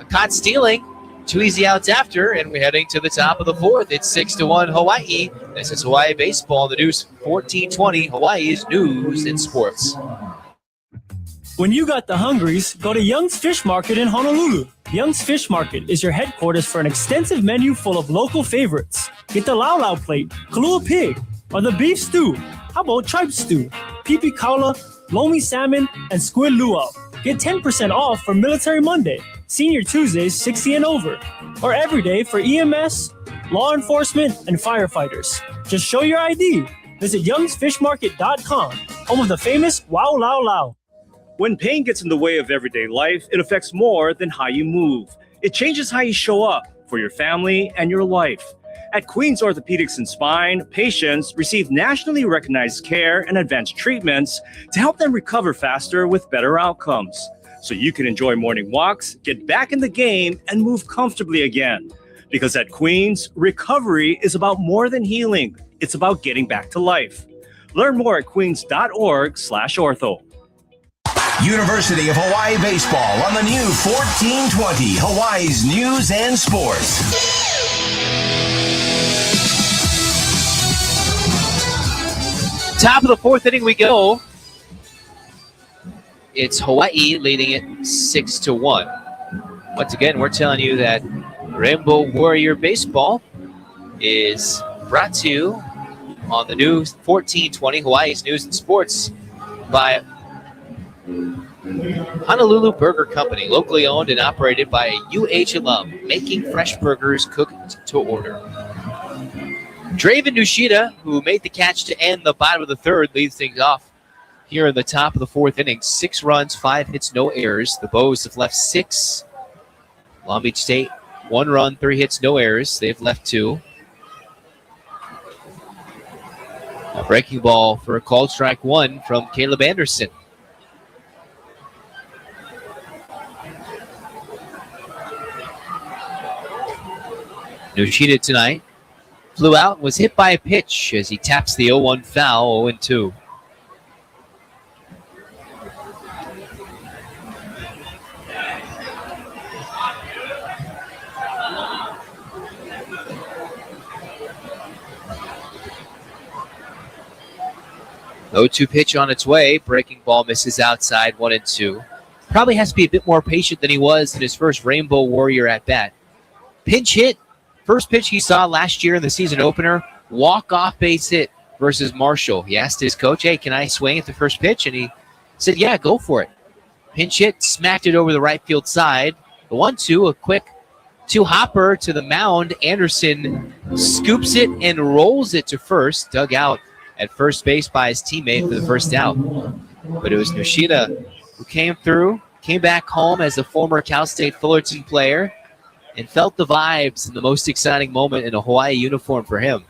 a caught stealing, 2 easy outs after, and we're heading to the top of the fourth. It's 6-1 Hawaii. This is Hawaii Baseball, the News 1420, Hawaii's news and sports. When you got the hungries, go to Young's Fish Market in Honolulu. Young's Fish Market is your headquarters for an extensive menu full of local favorites. Get the Lau Lau plate, Kalua pig, or the beef stew. How about tripe stew, pipi kaula, lomi salmon, and squid luau. Get 10% off for Military Monday, Senior Tuesdays 60 and over, or every day for EMS, law enforcement, and firefighters. Just show your ID. Visit youngsfishmarket.com, home of the famous Wow Lao Lao. When pain gets in the way of everyday life, it affects more than how you move. It changes how you show up for your family and your life. At Queens Orthopedics and Spine, patients receive nationally recognized care and advanced treatments to help them recover faster with better outcomes. So you can enjoy morning walks, get back in the game, and move comfortably again. Because at Queens, recovery is about more than healing. It's about getting back to life. Learn more at queens.org/ortho. University of Hawaii Baseball on the new 1420, Hawaii's News and Sports. Top of the fourth inning we go. It's Hawaii leading it 6-1. Once again, we're telling you that Rainbow Warrior Baseball is brought to you on the new 1420 Hawaii's News and Sports by Honolulu Burger Company, locally owned and operated by a UH alum, making fresh burgers cooked to order. Draven Nushida, who made the catch to end the bottom of the third, leads things off here in the top of the fourth inning. 6 runs, 5 hits, no errors. The Bows have left 6. Long Beach State, 1 run, 3 hits, no errors. They've left 2. A breaking ball for a called strike 1 from Caleb Anderson. Nushida tonight flew out and was hit by a pitch as he taps the 0-1 foul, 0-2. No 2 pitch on its way. Breaking ball misses outside, 1-2. Probably has to be a bit more patient than he was in his first Rainbow Warrior at bat. Pinch hit. First pitch he saw last year in the season opener. Walk-off base hit versus Marshall. He asked his coach, hey, can I swing at the first pitch? And he said, yeah, go for it. Pinch hit, smacked it over the right field side. The 1-2, a quick 2-hopper to the mound. Anderson scoops it and rolls it to first. Dug out at first base by his teammate for the first out. But it was Nushida who came through, came back home as a former Cal State Fullerton player, and felt the vibes in the most exciting moment in a Hawaii uniform for him.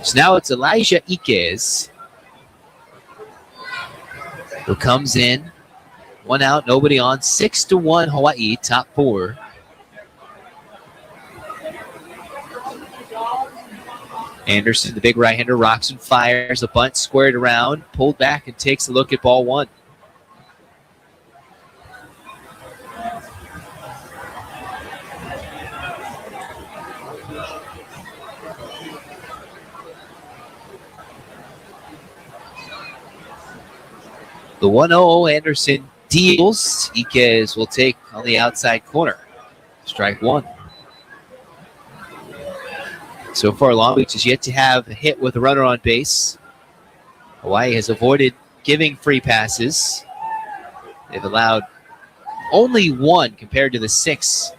So now it's Elijah Iquez who comes in. 1 out, nobody on. 6-1 Hawaii, top 4. Anderson, the big right-hander, rocks and fires. A bunt squared around, pulled back, and takes a look at ball 1. The 1-0 Anderson deals. Iquez will take on the outside corner. Strike 1. So far, Long Beach has yet to have a hit with a runner on base. Hawaii has avoided giving free passes. They've allowed only 1 compared to the 6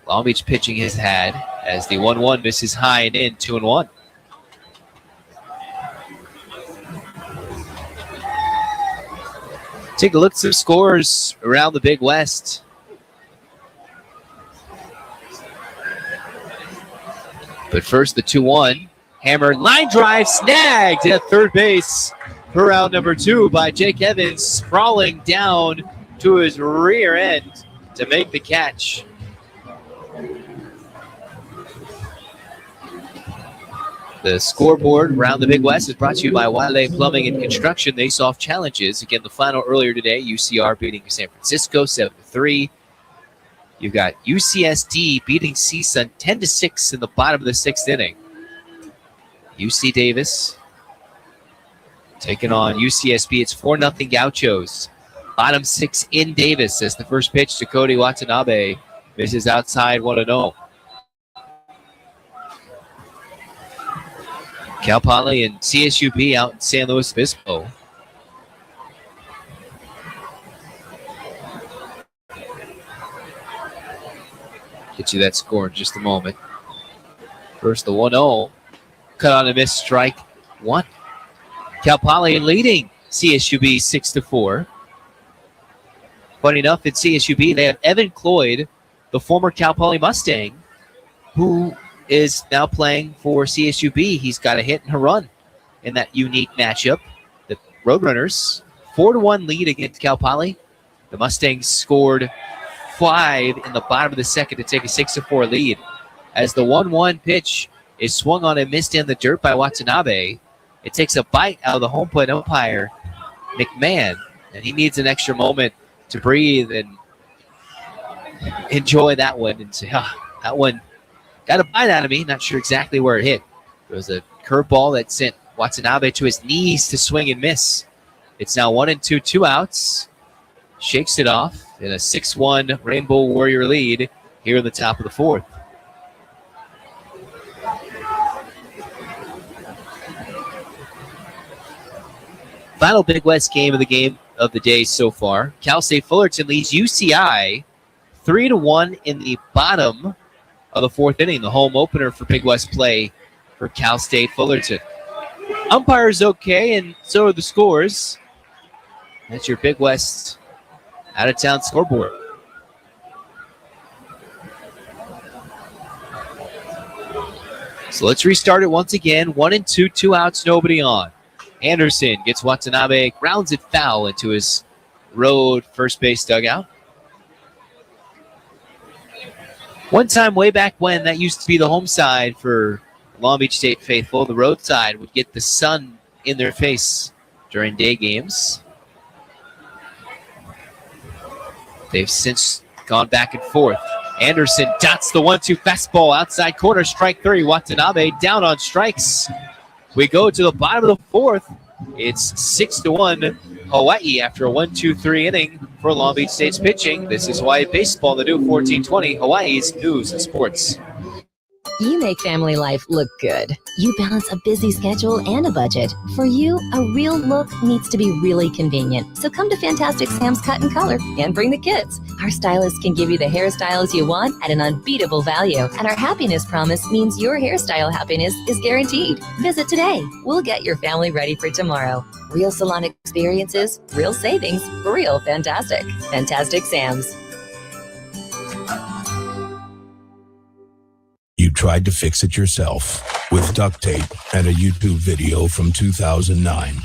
Long Beach pitching has had, as the 1-1 misses high and in, 2-1. Take a look at some scores around the Big West. But first, the 2-1. Hammered line drive, snagged at third base for round number 2 by Jake Evans, sprawling down to his rear end to make the catch. The scoreboard around the Big West is brought to you by Wale Plumbing and Construction. They solve challenges. Again, the final earlier today, UCR beating San Francisco 7-3. You've got UCSD beating CSUN 10-6 in the bottom of the 6th inning. UC Davis taking on UCSB. It's 4-0 Gauchos. Bottom 6 in Davis as the first pitch to Cody Watanabe misses outside 1-0. Cal Poly and CSUB out in San Luis Obispo. Get you that score in just a moment. First, the 1-0. Cut on a miss, strike 1. Cal Poly leading CSUB 6-4. Funny enough, at CSUB, they have Evan Cloyd, the former Cal Poly Mustang, who is now playing for CSUB. He's got a hit and a run in that unique matchup. The Roadrunners, 4-1 lead against Cal Poly. The Mustangs scored 6:05 in the bottom of the second to take a 6-4 lead. As the 1-1 pitch is swung on and missed in the dirt by Watanabe, it takes a bite out of the home plate umpire, McMahon, and he needs an extra moment to breathe and enjoy that one and say, that one got a bite out of me. Not sure exactly where it hit. It was a curveball that sent Watanabe to his knees to swing and miss. It's now 1-2, 2 outs. Shakes it off in a 6-1 Rainbow Warrior lead here in the top of the fourth. Final Big West game of the day so far. Cal State Fullerton leads UCI 3-1 in the bottom of the fourth inning. The home opener for Big West play for Cal State Fullerton. Umpire's okay, and so are the scores. That's your Big West out-of-town scoreboard. So let's restart it once again. 1-2, 2 outs, nobody on. Anderson gets Watanabe, grounds it foul into his road first base dugout. One time way back when, that used to be the home side for Long Beach State faithful. The road side would get the sun in their face during day games. They've since gone back and forth. Anderson dots the 1-2 fastball outside corner, strike 3. Watanabe down on strikes. We go to the bottom of the fourth. It's 6-1 Hawaii after a 1-2-3 inning for Long Beach State's pitching. This is Hawaii Baseball, the new 1420, Hawaii's news and sports. You make family life look good. You balance a busy schedule and a budget. For you, a real look needs to be really convenient. So come to Fantastic Sam's Cut and Color and bring the kids. Our stylists can give you the hairstyles you want at an unbeatable value. And our happiness promise means your hairstyle happiness is guaranteed. Visit today. We'll get your family ready for tomorrow. Real salon experiences, real savings, real fantastic. Fantastic Sam's. You tried to fix it yourself with duct tape and a YouTube video from 2009.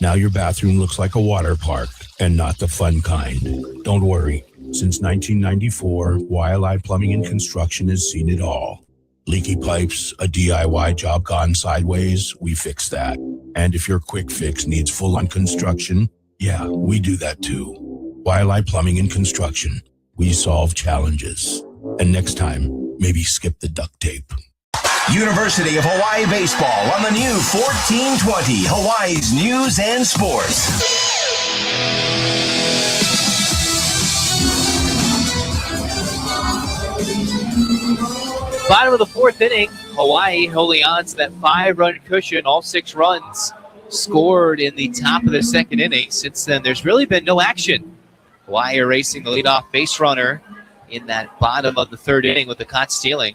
Now your bathroom looks like a water park and not the fun kind. Don't worry. Since 1994, Wildlife Plumbing and Construction has seen it all. Leaky pipes, a DIY job gone sideways, we fix that. And if your quick fix needs full-on construction, yeah, we do that too. Wildlife Plumbing and Construction. We solve challenges. And next time, maybe skip the duct tape. University of Hawaii Baseball on the new 1420, Hawaii's news and sports. Bottom of the fourth inning, Hawaii holding on to that 5-run cushion. All 6 runs scored in the top of the second inning. Since then, there's really been no action. Hawaii erasing the leadoff base runner in that bottom of the third inning with the caught stealing.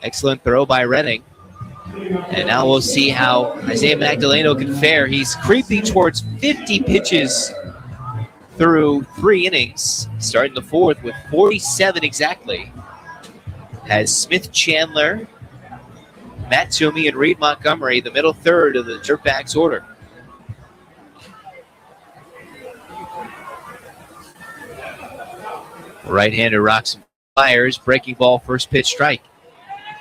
Excellent throw by Redding. And now we'll see how Isaiah Magdaleno can fare. He's creeping towards 50 pitches through 3 innings, starting the fourth with 47 exactly. Has Smith Chandler, Matt Toomey, and Reed Montgomery, the middle third of the Dirtbags order. Right-hander rocks and fires, breaking ball, first pitch strike.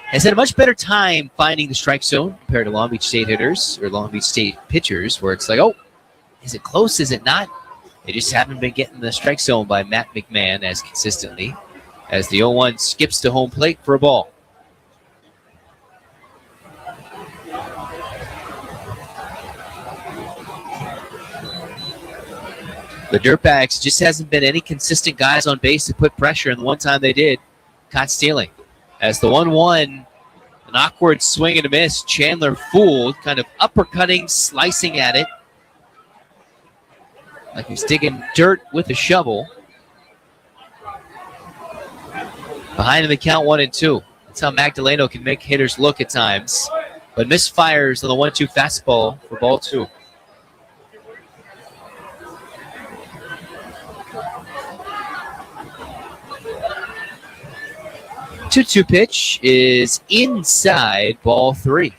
Has had a much better time finding the strike zone compared to Long Beach State hitters or Long Beach State pitchers, where it's like, oh, is it close? Is it not? They just haven't been getting the strike zone by Matt McMahon as consistently as the 0-1 skips to home plate for a ball. The Dirtbags just hasn't been any consistent guys on base to put pressure, and the one time they did, caught stealing. As the 1-1, an awkward swing and a miss, Chandler fooled, kind of uppercutting, slicing at it, like he's digging dirt with a shovel. Behind him, the count 1-2. That's how Magdaleno can make hitters look at times, but misfires on the 1-2 fastball for ball 2. 2-2 pitch is inside, ball 3.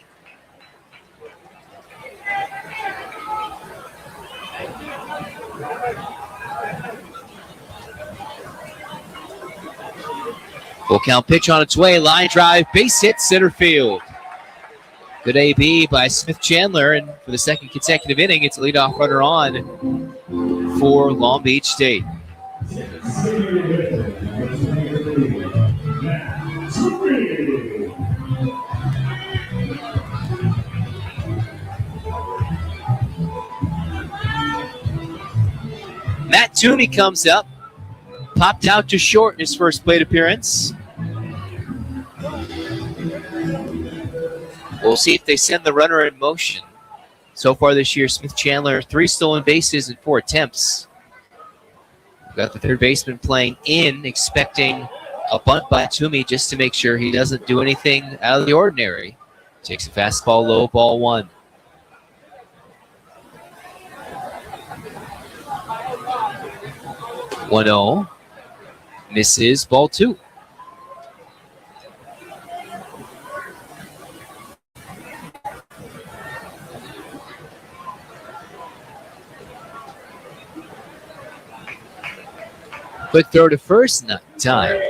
Full count pitch on its way. Line drive, base hit, center field. Good AB by Smith Chandler, and for the second consecutive inning, it's a leadoff runner on for Long Beach State. Matt Toomey comes up, popped out to short in his first plate appearance. We'll see if they send the runner in motion. So far this year, Smith Chandler, 3 stolen bases in 4 attempts. We've got the third baseman playing in, expecting a bunt by Toomey just to make sure he doesn't do anything out of the ordinary. Takes a fastball, low, ball 1. One-0. Misses, ball 2. Quick throw to first, not in time.